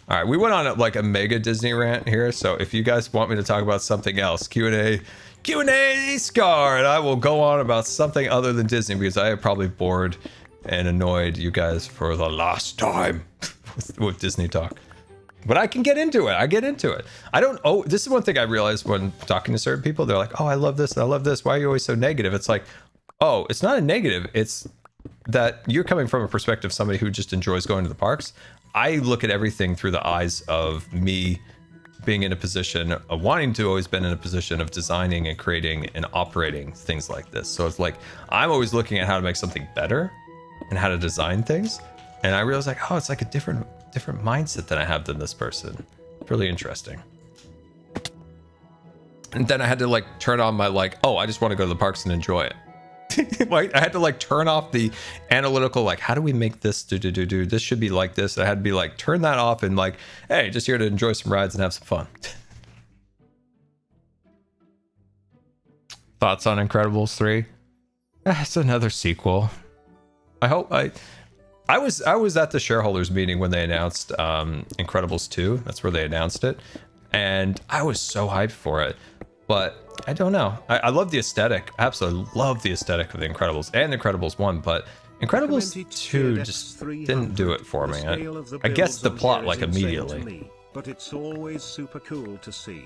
Speaker 1: All right, we went on like a mega Disney rant here, so if you guys want me to talk about something else, Q&A Scar, and I will go on about something other than Disney, because I have probably bored and annoyed you guys for the last time with Disney talk. But I can get into it. I get into it. I don't. Oh, this is one thing I realized when talking to certain people. They're like, "Oh, I love this and I love this. Why are you always so negative?" It's like, oh, it's not a negative. It's that you're coming from a perspective of somebody who just enjoys going to the parks. I look at everything through the eyes of me being in a position of wanting to always been in a position of designing and creating and operating things like this. So it's like I'm always looking at how to make something better and how to design things. And I realized like, oh, it's like a different mindset than I have than this person. Really interesting. And then I had to like turn on my like, oh, I just want to go to the parks and enjoy it. Like I had to like turn off the analytical, like how do we make this do this should be like this. I had to be like turn that off and like, hey, just here to enjoy some rides and have some fun. Thoughts on Incredibles 3? It's another sequel. I hope I was at the shareholders meeting when they announced Incredibles 2. That's where they announced it, and I was so hyped for it. But I don't know. I love the aesthetic. I absolutely love the aesthetic of the Incredibles and Incredibles 1, but Incredibles 2 just didn't do it for me. I guessed the plot like immediately.
Speaker 2: But it's always super cool to see.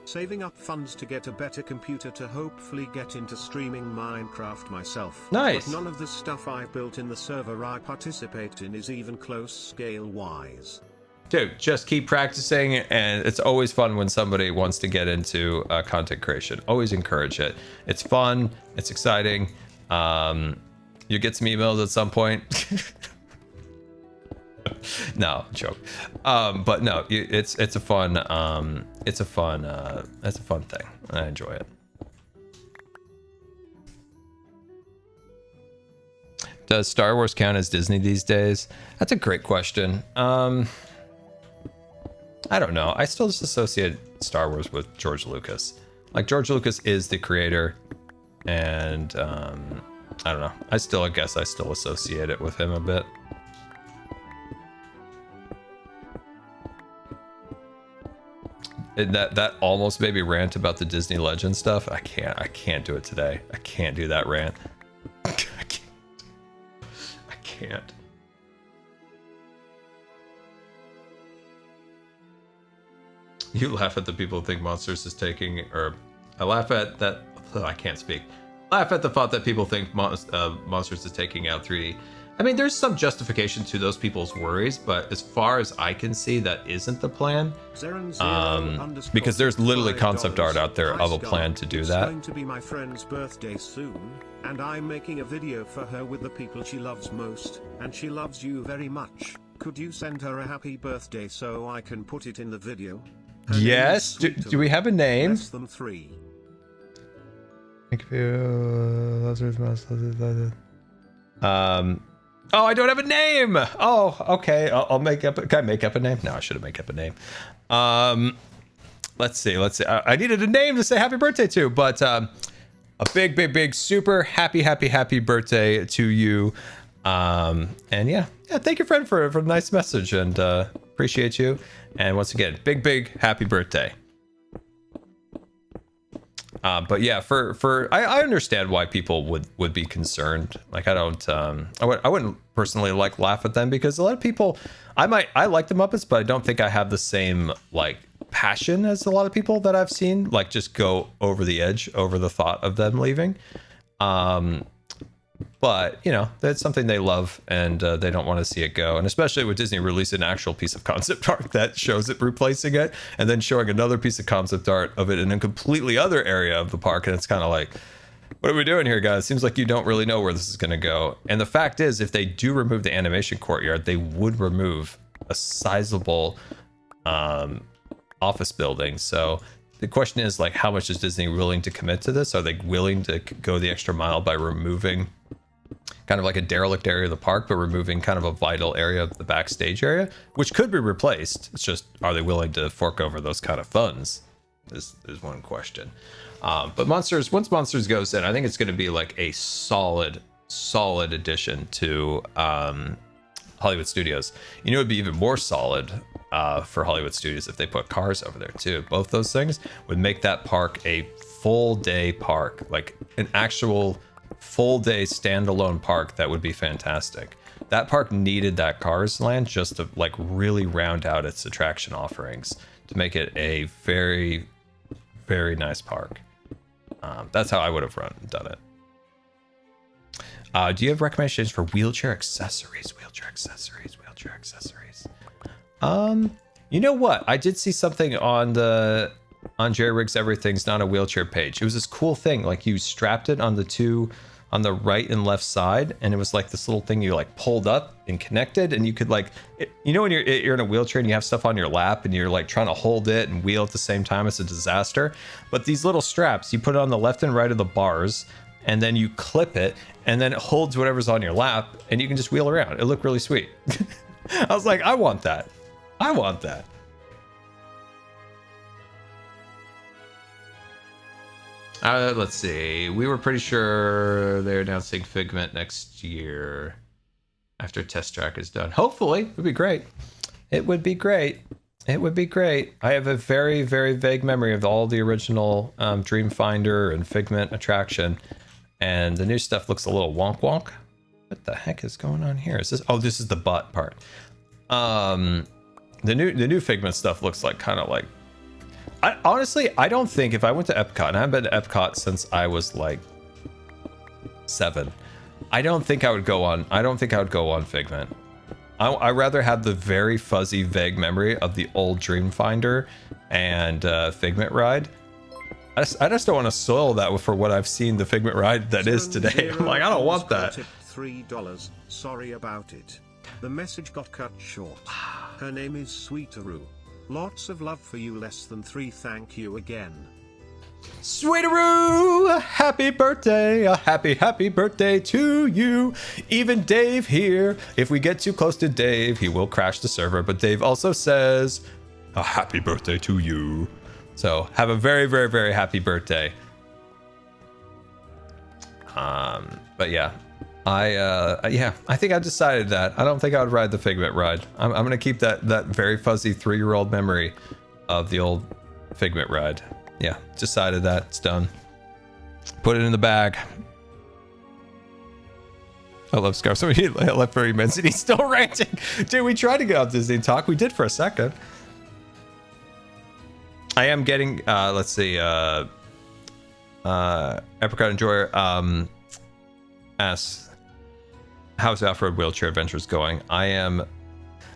Speaker 2: Saving up funds to get a better computer to hopefully get into streaming Minecraft myself.
Speaker 1: Nice.
Speaker 2: But none of the stuff I've built in the server I participate in is even close scale-wise.
Speaker 1: Dude, just keep practicing, and it's always fun when somebody wants to get into content creation. Always encourage it. It's fun. It's exciting. You get some emails at some point. No, joke. But no, it's a fun thing. I enjoy it. Does Star Wars count as Disney these days? That's a great question. I don't know. I still just associate Star Wars with George Lucas. Like George Lucas is the creator, and I don't know. I guess I still associate it with him a bit. That almost made me rant about the Disney Legend stuff. I can't do it today. I can't do that rant. I can't. You laugh at the people who think Monsters is taking, or I laugh at that. I can't speak. Laugh at the thought that people think Monsters is taking out 3D. I mean, there's some justification to those people's worries, but as far as I can see, that isn't the plan. Because there's literally concept art out there of a plan to do that.
Speaker 2: It's going to be my friend's birthday soon, and I'm making a video for her with the people she loves most, and she loves you very much. Could you send her a happy birthday so I can put it in the video?
Speaker 1: Yes. Do we have a name?
Speaker 2: Less than 3.
Speaker 1: Thank you. Oh, I don't have a name. Oh, okay. I'll make up. Can I make up a name? No, I should have made up a name. Let's see. I needed a name to say happy birthday to, but a big, super happy birthday to you. And yeah, thank you, friend, for the nice message, and appreciate you. And once again, big happy birthday. But yeah, I understand why people would be concerned. Like, I wouldn't personally like laugh at them, because a lot of people, I like the Muppets, but I don't think I have the same like passion as a lot of people that I've seen like just go over the edge over the thought of them leaving. But you know, that's something they love, and they don't want to see it go. And especially with Disney releasing an actual piece of concept art that shows it replacing it, and then showing another piece of concept art of it in a completely other area of the park, and it's kind of like, what are we doing here, guys? Seems like you don't really know where this is going to go. And the fact is, if they do remove the animation courtyard, they would remove a sizable office building. So the question is, like, how much is Disney willing to commit to this? Are they willing to go the extra mile by removing kind of like a derelict area of the park, but removing kind of a vital area of the backstage area, which could be replaced? It's just, are they willing to fork over those kind of funds is one question. But once Monsters goes in, I think it's going to be like a solid addition to Hollywood Studios. You know, it'd be even more solid for Hollywood Studios if they put cars over there too. Both those things would make that park a full day park, like an actual full day standalone park. That would be fantastic. That park needed that Cars Land just to like really round out its attraction offerings to make it a very, very nice park. That's how I would have done it. Do you have recommendations for wheelchair accessories? You know what? I did see something on Jerry Riggs Everything's Not a Wheelchair page. It was this cool thing. Like, you strapped it on the right and left side, and it was like this little thing you like pulled up and connected, and you could like, you know, when you're in a wheelchair and you have stuff on your lap and you're like trying to hold it and wheel at the same time, it's a disaster. But these little straps, you put it on the left and right of the bars, and then you clip it, and then it holds whatever's on your lap, and you can just wheel around. It looked really sweet. I was like, I want that. Let's see. We were pretty sure they're announcing Figment next year after Test Track is done. Hopefully. It would be great. I have a very, very vague memory of all the original Dreamfinder and Figment attraction. And the new stuff looks a little wonk. What the heck is going on here? Is this? Oh, this is the butt part. The new Figment stuff looks like kind of like. Honestly, I don't think if I went to Epcot, and I haven't been to Epcot since I was like 7, I don't think I would go on Figment. I rather have the very fuzzy, vague memory of the old Dreamfinder and Figment ride. I just don't want to soil that for what I've seen the Figment ride that is today. I'm like, I don't want that.
Speaker 2: $3. Sorry about it. The message got cut short. Her name is Sweeteroo. Lots of love for you, less than 3. Thank you again.
Speaker 1: Sweeteroo, happy birthday, a happy birthday to you. Even Dave here, if we get too close to Dave, he will crash the server, but Dave also says a happy birthday to you. So have a very, very, very happy birthday. But yeah, I think I decided that I don't think I would ride the Figment ride. I'm gonna keep that very fuzzy 3-year-old memory of the old Figment ride. Yeah, decided that. It's done. Put it in the bag. I love Scarf. So he left for immense and he's still ranting. Dude, we tried to get off Disney talk. We did for a second. I am getting let's see, Apricot Enjoyer asks, how's Off-Road Wheelchair Adventures going? I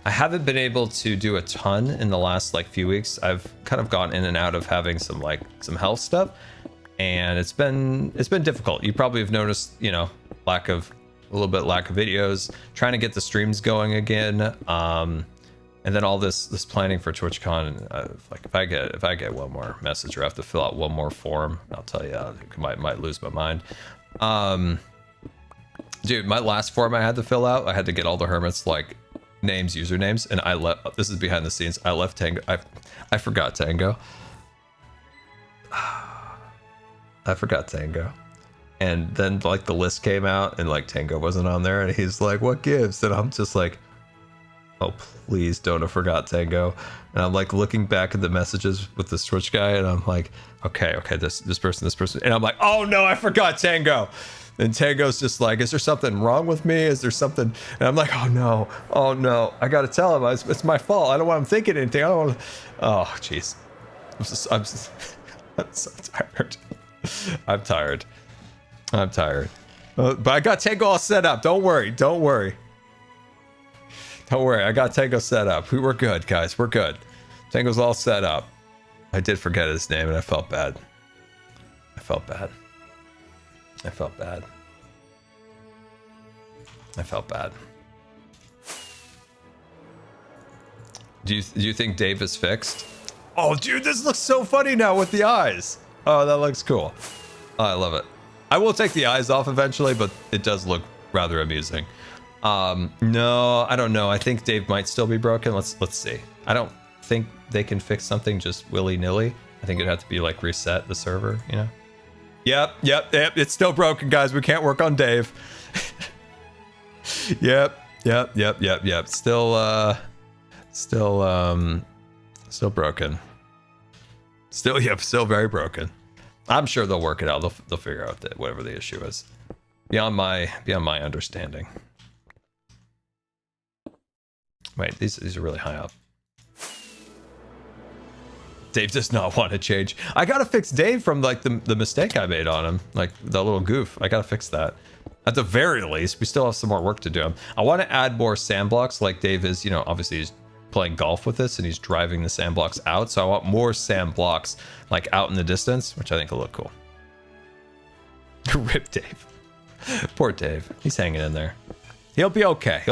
Speaker 1: haven't been able to do a ton in the last like few weeks. I've kind of gone in and out of having some health stuff, and it's been difficult. You probably have noticed, you know, lack of videos, trying to get the streams going again, and then all this planning for TwitchCon. Like if I get one more message or I have to fill out one more form, I'll tell you, I might lose my mind. Dude, my last form I had to fill out, I had to get all the hermits like names, usernames, and I left. This is behind the scenes. I left Tango. I forgot Tango. I forgot Tango. And then like the list came out and like Tango wasn't on there and he's like, what gives? And I'm just like, oh, please don't have forgot Tango. And I'm like looking back at the messages with this Twitch guy and I'm like, okay, this person. And I'm like, oh no, I forgot Tango. And Tango's just like, is there something wrong with me? Is there something? And I'm like, oh no. I got to tell him it's my fault. I don't want him thinking anything. I don't want to. Oh, jeez. I'm so tired. I'm tired. But I got Tango all set up. Don't worry. I got Tango set up. We were good, guys. We're good. Tango's all set up. I did forget his name and I felt bad. Do you think Dave is fixed? Oh, dude, this looks so funny now with the eyes. Oh, that looks cool. Oh, I love it. I will take the eyes off eventually, but it does look rather amusing. No, I don't know. I think Dave might still be broken. Let's see. I don't think they can fix something just willy-nilly. I think it'd have to be like reset the server, you know? Yep. It's still broken, guys. We can't work on Dave. Yep. Still broken. Still very broken. I'm sure they'll work it out. They'll figure out that whatever the issue is. Beyond my understanding. Wait, these are really high up. Dave does not want to change. I gotta fix Dave from like the mistake I made on him, like the little goof. I gotta fix that. At the very least, we still have some more work to do. I want to add more sand blocks like Dave is, you know, obviously he's playing golf with this and he's driving the sand blocks out. So I want more sand blocks like out in the distance, which I think will look cool. Rip Dave. Poor Dave. He's hanging in there. He'll be okay.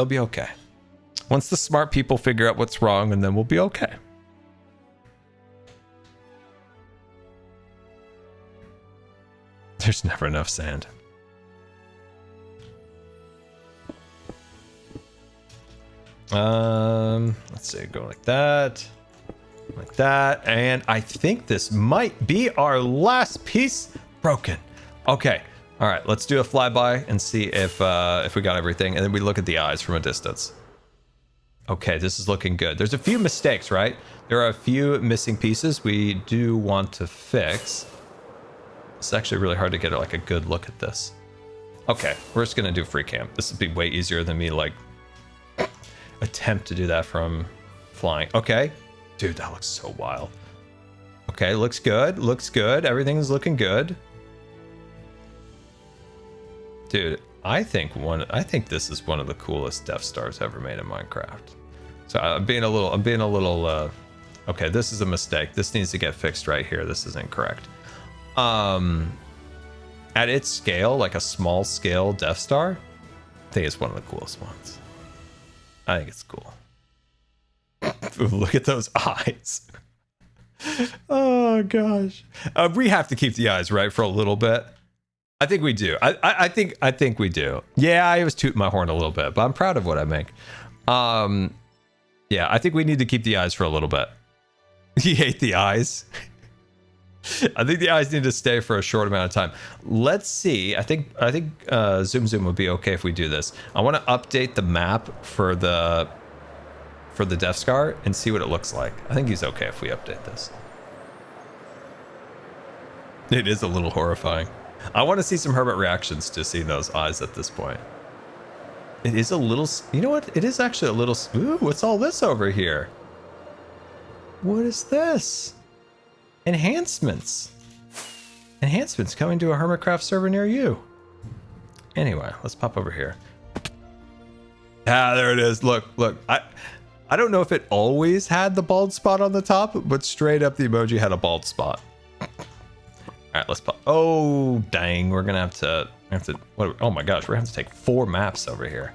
Speaker 1: Once the smart people figure out what's wrong, and then we'll be okay. There's never enough sand. Let's see, go like that, and I think this might be our last piece broken. Okay, all right, let's do a flyby and see if we got everything, and then we look at the eyes from a distance. Okay, this is looking good. There's a few mistakes, right? There are a few missing pieces we do want to fix. It's actually really hard to get like a good look at this. Okay, we're just gonna do free cam. This would be way easier than me like attempt to do that from flying. Okay, dude, that looks so wild. Okay, looks good. Everything's looking good. Dude, I think this is one of the coolest Death Stars ever made in Minecraft. So I'm being a little okay, this is a mistake. This needs to get fixed right here. This is incorrect. At its scale, like a small scale Death Star, I think it's one of the coolest ones. I think it's cool. Look at those eyes. Oh gosh. We have to keep the eyes right for a little bit. I think we do. I think we do. Yeah, I was tooting my horn a little bit, but I'm proud of what I make. Yeah, I think we need to keep the eyes for a little bit. You hate the eyes? I think the eyes need to stay for a short amount of time. Let's see. I think Zoom would be okay if we do this. I want to update the map for the DeathScar and see what it looks like. I think he's okay if we update this. It is a little horrifying. I want to see some Hermit reactions to seeing those eyes at this point. It is a little, you know what? It is actually a little, ooh, what's all this over here? What is this? Enhancements coming to a Hermitcraft server near you. Anyway, let's pop over here. Ah, there it is. Look. I don't know if it always had the bald spot on the top, but straight up the emoji had a bald spot. All right, let's pop. Oh, dang. We're gonna have to what, oh my gosh, we're gonna have to take 4 maps over here.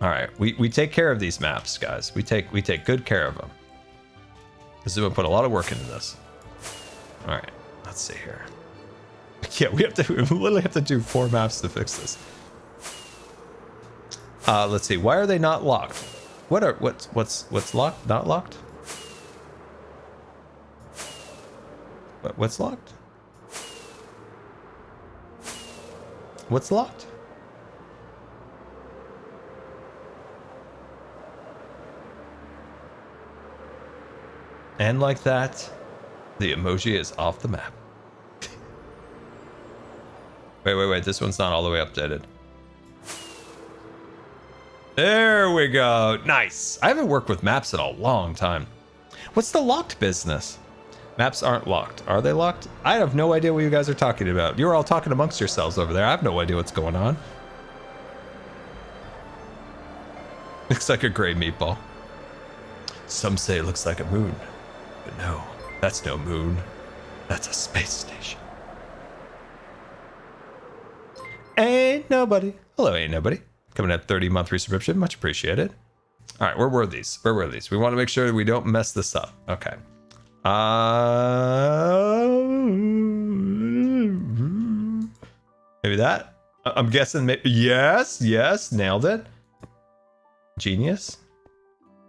Speaker 1: All right, we take care of these maps, guys. We take good care of them. This is gonna put a lot of work into this. All right, let's see here. Yeah, we literally have to do 4 maps to fix this. Let's see. Why are they not locked? What's locked? Not locked? What's locked? What's locked? And like that, the emoji is off the map. Wait. This one's not all the way updated. There we go. Nice. I haven't worked with maps in a long time. What's the locked business? Maps aren't locked. Are they locked? I have no idea what you guys are talking about. You're all talking amongst yourselves over there. I have no idea what's going on. Looks like a gray meatball. Some say it looks like a moon. But no, that's no moon. That's a space station. Ain't nobody. Hello, ain't nobody. Coming at 30-month resubscription. Much appreciated. All right, where were these? Where were these? We want to make sure that we don't mess this up. Okay. Maybe that? I'm guessing. Yes, nailed it. Genius.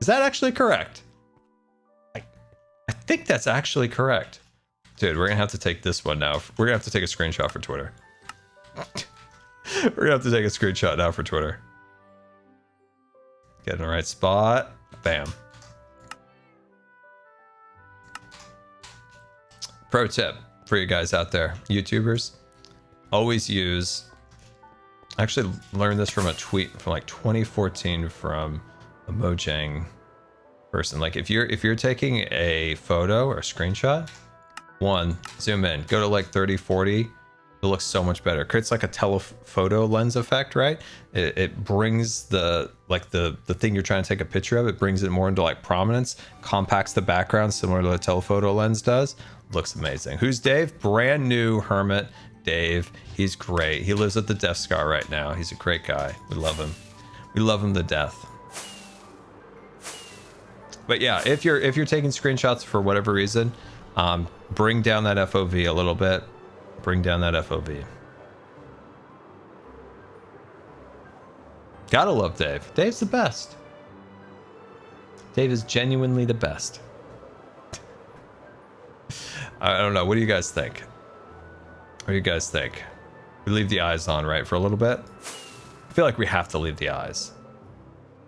Speaker 1: Is that actually correct? I think that's actually correct. Dude, we're gonna have to take this one now. We're gonna have to take a screenshot for Twitter. We're gonna have to take a screenshot now for Twitter. Get in the right spot. Bam. Pro tip for you guys out there, YouTubers, always use, I actually learned this from a tweet from like 2014 from a Mojang person. Like if you're taking a photo or a screenshot, one, zoom in, go to like 30, 40, it looks so much better. It creates like a telephoto lens effect, right? It brings the thing you're trying to take a picture of, it brings it more into like prominence, compacts the background similar to what a telephoto lens does. Looks amazing. Who's Dave? Brand new Hermit Dave. He's great. He lives at the DeathScar right now. He's a great guy. We love him. We love him to death. But yeah, if you're taking screenshots for whatever reason, bring down that FOV a little bit. Bring down that FOV. Gotta love Dave. Dave's the best. Dave is genuinely the best. I don't know. What do you guys think? What do you guys think? We leave the eyes on, right, for a little bit? I feel like we have to leave the eyes.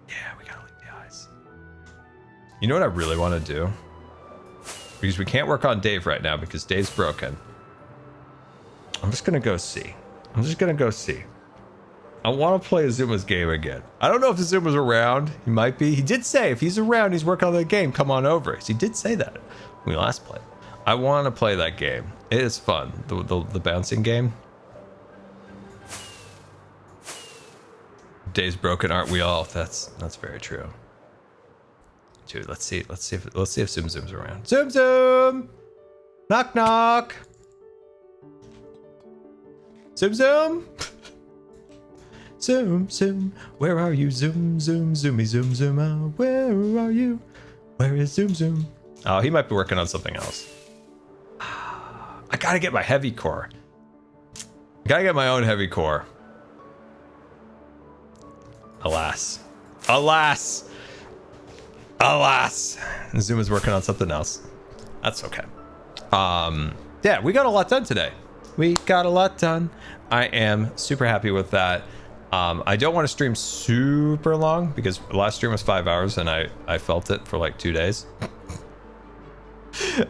Speaker 1: Yeah, we gotta leave the eyes. You know what I really want to do? Because we can't work on Dave right now because Dave's broken. I'm just gonna go see. I want to play Azuma's game again. I don't know if Azuma's around. He might be. He did say if he's around, he's working on the game. Come on over. So he did say that when we last played. I want to play that game. It is fun. The bouncing game. Dave's broken, aren't we all? That's very true. Dude, let's see if Zoom Zoom's around. Zoom Zoom! Knock knock! Zoom Zoom! Zoom Zoom, where are you? Zoom Zoom, Zoomy Zoom Zoom, where are you? Where is Zoom Zoom? Oh, he might be working on something else. I gotta get my heavy core. I gotta get my own heavy core. Alas. Alas! Alas! Zoom is working on something else. That's okay. Yeah, we got a lot done today. We got a lot done. I am super happy with that. I don't want to stream super long because the last stream was 5 hours and I felt it for like 2 days.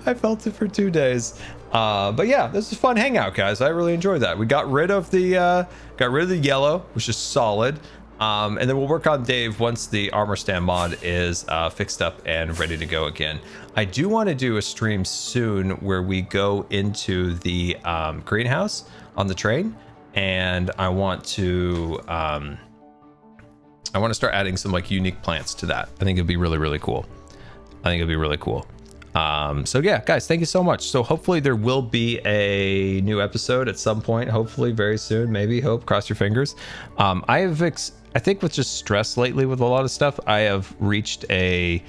Speaker 1: I felt it for 2 days. But yeah, this is a fun hangout, guys. I really enjoyed that. We got rid of the yellow, which is solid. And then we'll work on Dave once the armor stand mod is fixed up and ready to go again. I do want to do a stream soon where we go into the greenhouse on the train, and I want to start adding some like unique plants to that. I think it'd be really cool. So yeah, guys, thank you so much. So hopefully there will be a new episode at some point, hopefully very soon, maybe, hope, cross your fingers. I think with just stress lately with a lot of stuff, I have reached a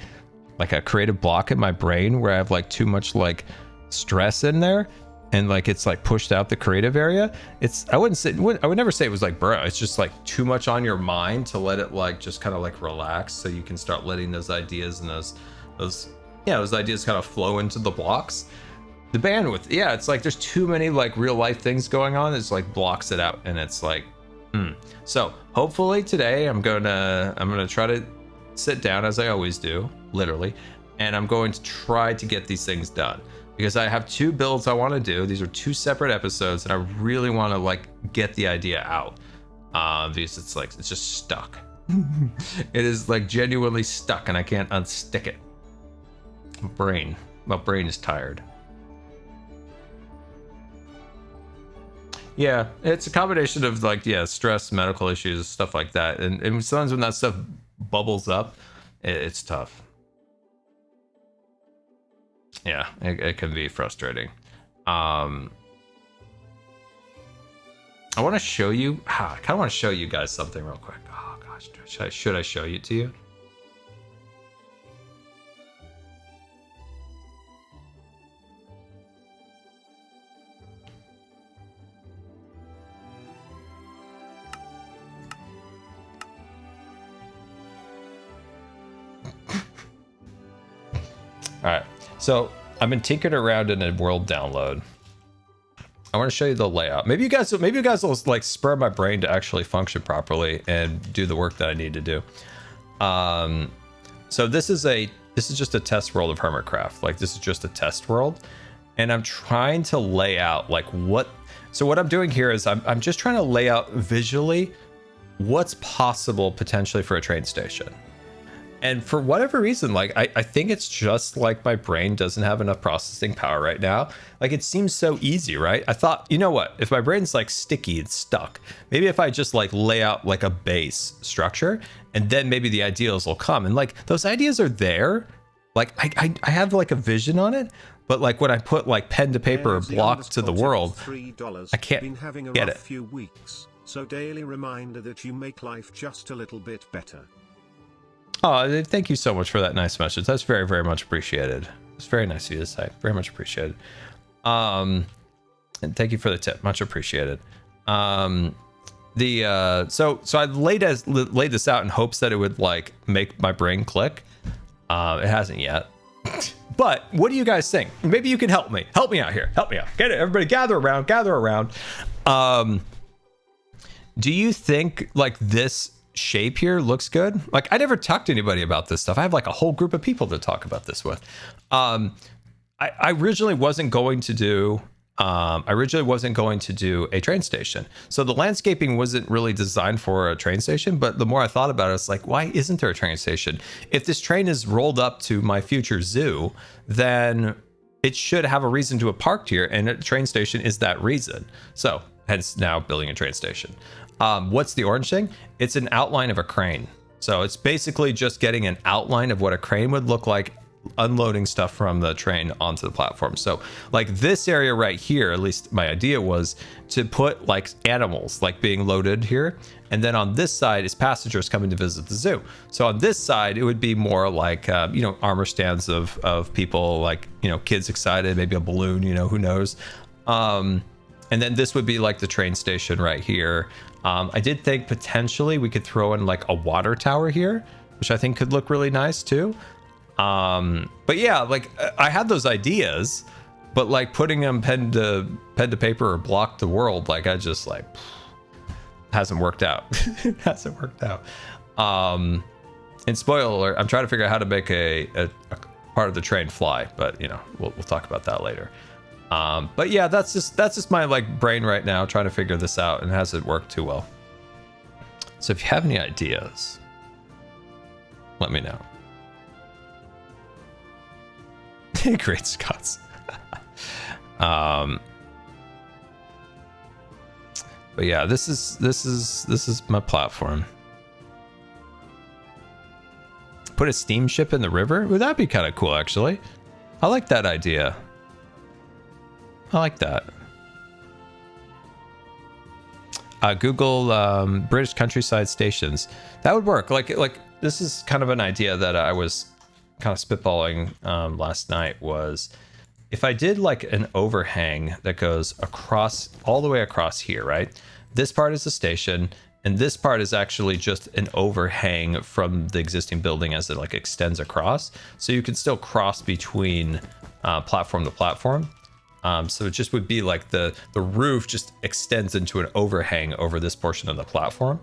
Speaker 1: creative block in my brain where I have like too much like stress in there. and like it's like pushed out the creative area, I would never say it was like, bro, it's just like too much on your mind to let it like just kind of like relax, so you can start letting those ideas and those ideas kind of flow into the blocks. The bandwidth, yeah, it's like there's too many like real life things going on. It's like blocks it out, and it's like, So hopefully today I'm gonna try to sit down, as I always do, literally, and I'm going to try to get these things done, because I have 2 builds I want to do. These are 2 separate episodes, and I really want to like get the idea out, because it's just stuck. It is like genuinely stuck, and I can't unstick it. My brain is tired. Yeah, it's a combination of like, stress, medical issues, stuff like that, and sometimes when that stuff bubbles up, it's tough. Yeah, it can be frustrating. I want to show you. I kind of want to show you guys something real quick. Oh gosh, should I show it to you? All right, so I've been tinkering around in a world download. I want to show you the layout. Maybe you guys will like spur my brain to actually function properly and do the work that I need to do. So this is just a test world of Hermitcraft. Like, this is just a test world, and I'm trying to lay out like what. So what I'm doing here is I'm just trying to lay out visually what's possible potentially for a train station. And for whatever reason, like, I think it's just like my brain doesn't have enough processing power right now. Like, it seems so easy, right? I thought, you know what? If my brain's like sticky, it's stuck. Maybe if I just like lay out like a base structure, and then maybe the ideas will come. And like, those ideas are there. Like, I have like a vision on it, but like when I put like pen to paper or block to the world, I can't
Speaker 2: been having a
Speaker 1: get
Speaker 2: rough
Speaker 1: it.
Speaker 2: few weeks, so daily reminder that you make life just a little bit better.
Speaker 1: Oh, thank you so much for that nice message. That's very, very much appreciated. It's very nice of you to say. Very much appreciated. And thank you for the tip. Much appreciated. So I laid this out in hopes that it would like make my brain click. It hasn't yet. But what do you guys think? Maybe you can help me. Help me out here. Help me out. Get it. Everybody gather around. Gather around. Do you think like this shape here looks good? Like, I never talked to anybody about this stuff. I have like a whole group of people to talk about this with. I originally wasn't going to do a train station. So the landscaping wasn't really designed for a train station, but the more I thought about it, it's like, why isn't there a train station? If this train is rolled up to my future zoo, then it should have a reason to have parked here, and a train station is that reason. So hence now building a train station. What's the orange thing? It's an outline of a crane. So it's basically just getting an outline of what a crane would look like unloading stuff from the train onto the platform. So like this area right here, at least my idea was to put like animals like being loaded here. And then on this side is passengers coming to visit the zoo. So on this side, it would be more like, armor stands of people, like, kids excited, maybe a balloon, who knows? And then this would be like the train station right here. I did think potentially we could throw in like a water tower here, which I think could look really nice too. But yeah, like I had those ideas, but like putting them pen to paper or block the world, like I just like hasn't worked out. It hasn't worked out. And spoiler alert, I'm trying to figure out how to make a part of the train fly, but we'll talk about that later. But yeah, that's just my like brain right now trying to figure this out, and it hasn't worked too well. So if you have any ideas, let me know. Great Scots. But yeah, this is my platform. Put a steamship in the river? Would that be kind of cool, actually? I like that idea. I like that. Google British countryside stations. That would work. Like this is kind of an idea that I was kind of spitballing last night, was if I did like an overhang that goes across all the way across here, right? This part is the station, and this part is actually just an overhang from the existing building as it like extends across. So you can still cross between platform to platform. So it just would be like the roof just extends into an overhang over this portion of the platform,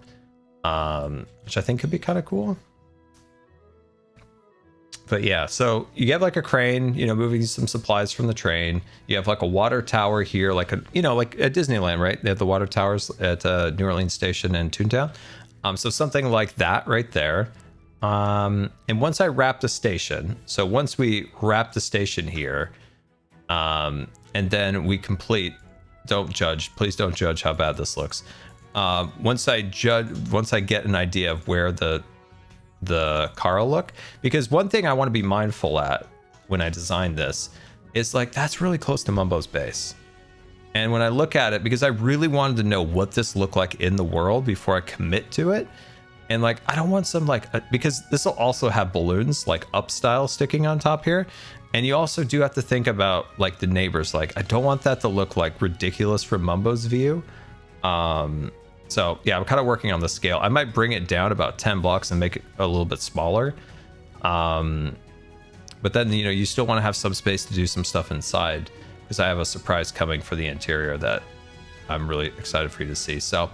Speaker 1: which I think could be kind of cool. But yeah, so you have like a crane, you know, moving some supplies from the train. You have like a water tower here, like a, you know, like at Disneyland, right? They have the water towers at New Orleans Station and Toontown. So something like that right there. And once I wrap the station, so once we wrap the station here, and then we complete, don't judge, please don't judge how bad this looks. Once I get an idea of where the car will look, because one thing I want to be mindful at when I design this is like, that's really close to Mumbo's base. And when I look at it, because I really wanted to know what this looked like in the world before I commit to it. And like, I don't want some like, because this will also have balloons like up style sticking on top here. And you also do have to think about like the neighbors. Like, I don't want that to look like ridiculous from Mumbo's view. So yeah, I'm kind of working on the scale. I might bring it down about 10 blocks and make it a little bit smaller. But then, you know, you still want to have some space to do some stuff inside, because I have a surprise coming for the interior that I'm really excited for you to see. So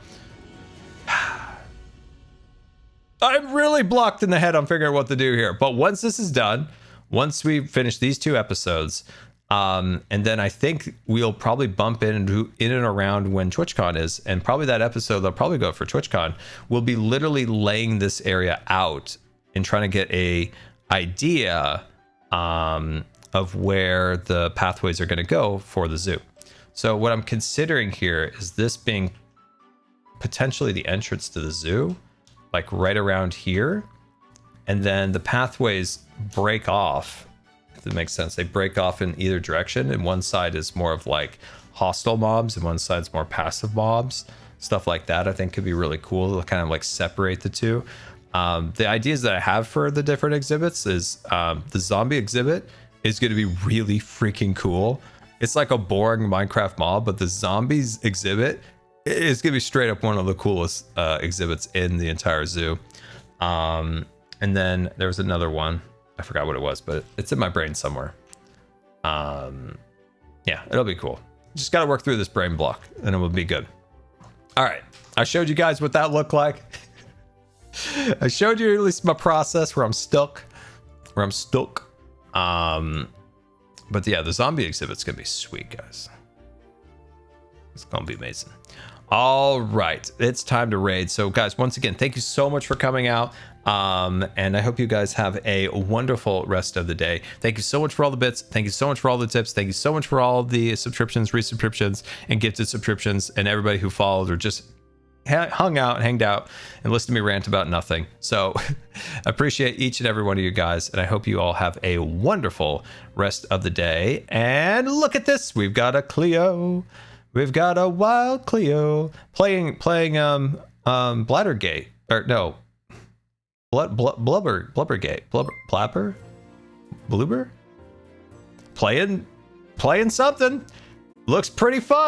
Speaker 1: I'm really blocked in the head on figuring out what to do here. But once this is done, once we finish these 2 episodes, and then I think we'll probably bump in and around when TwitchCon is, and probably that episode they'll probably go for TwitchCon. We'll be literally laying this area out and trying to get a idea of where the pathways are going to go for the zoo. So what I'm considering here is this being potentially the entrance to the zoo, like right around here, and then the pathways break off. If it makes sense, they break off in either direction, and one side is more of like hostile mobs and one side's more passive mobs. Stuff like that I think could be really cool to kind of like separate the two. The ideas that I have for the different exhibits is the zombie exhibit is going to be really freaking cool. It's like a boring Minecraft mob, but the zombies exhibit is going to be straight up one of the coolest exhibits in the entire zoo. And then there was another one. I forgot what it was, but it's in my brain somewhere. Yeah, it'll be cool. Just got to work through this brain block and it will be good. All right. I showed you guys what that looked like. I showed you at least my process where I'm stuck. But yeah, the zombie exhibit's going to be sweet, guys. It's going to be amazing. All right, it's time to raid. So guys, once again, thank you so much for coming out. And I hope you guys have a wonderful rest of the day. Thank you so much for all the bits. Thank you so much for all the tips. Thank you so much for all the subscriptions, resubscriptions, and gifted subscriptions, and everybody who followed or just hanged out and listened to me rant about nothing. So I appreciate each and every one of you guys, and I hope you all have a wonderful rest of the day. And look at this, we've got a Cleo. We've got a wild Cleo playing Bladdergate, or no, Blubbergate, Bloober, playing something. Looks pretty fun.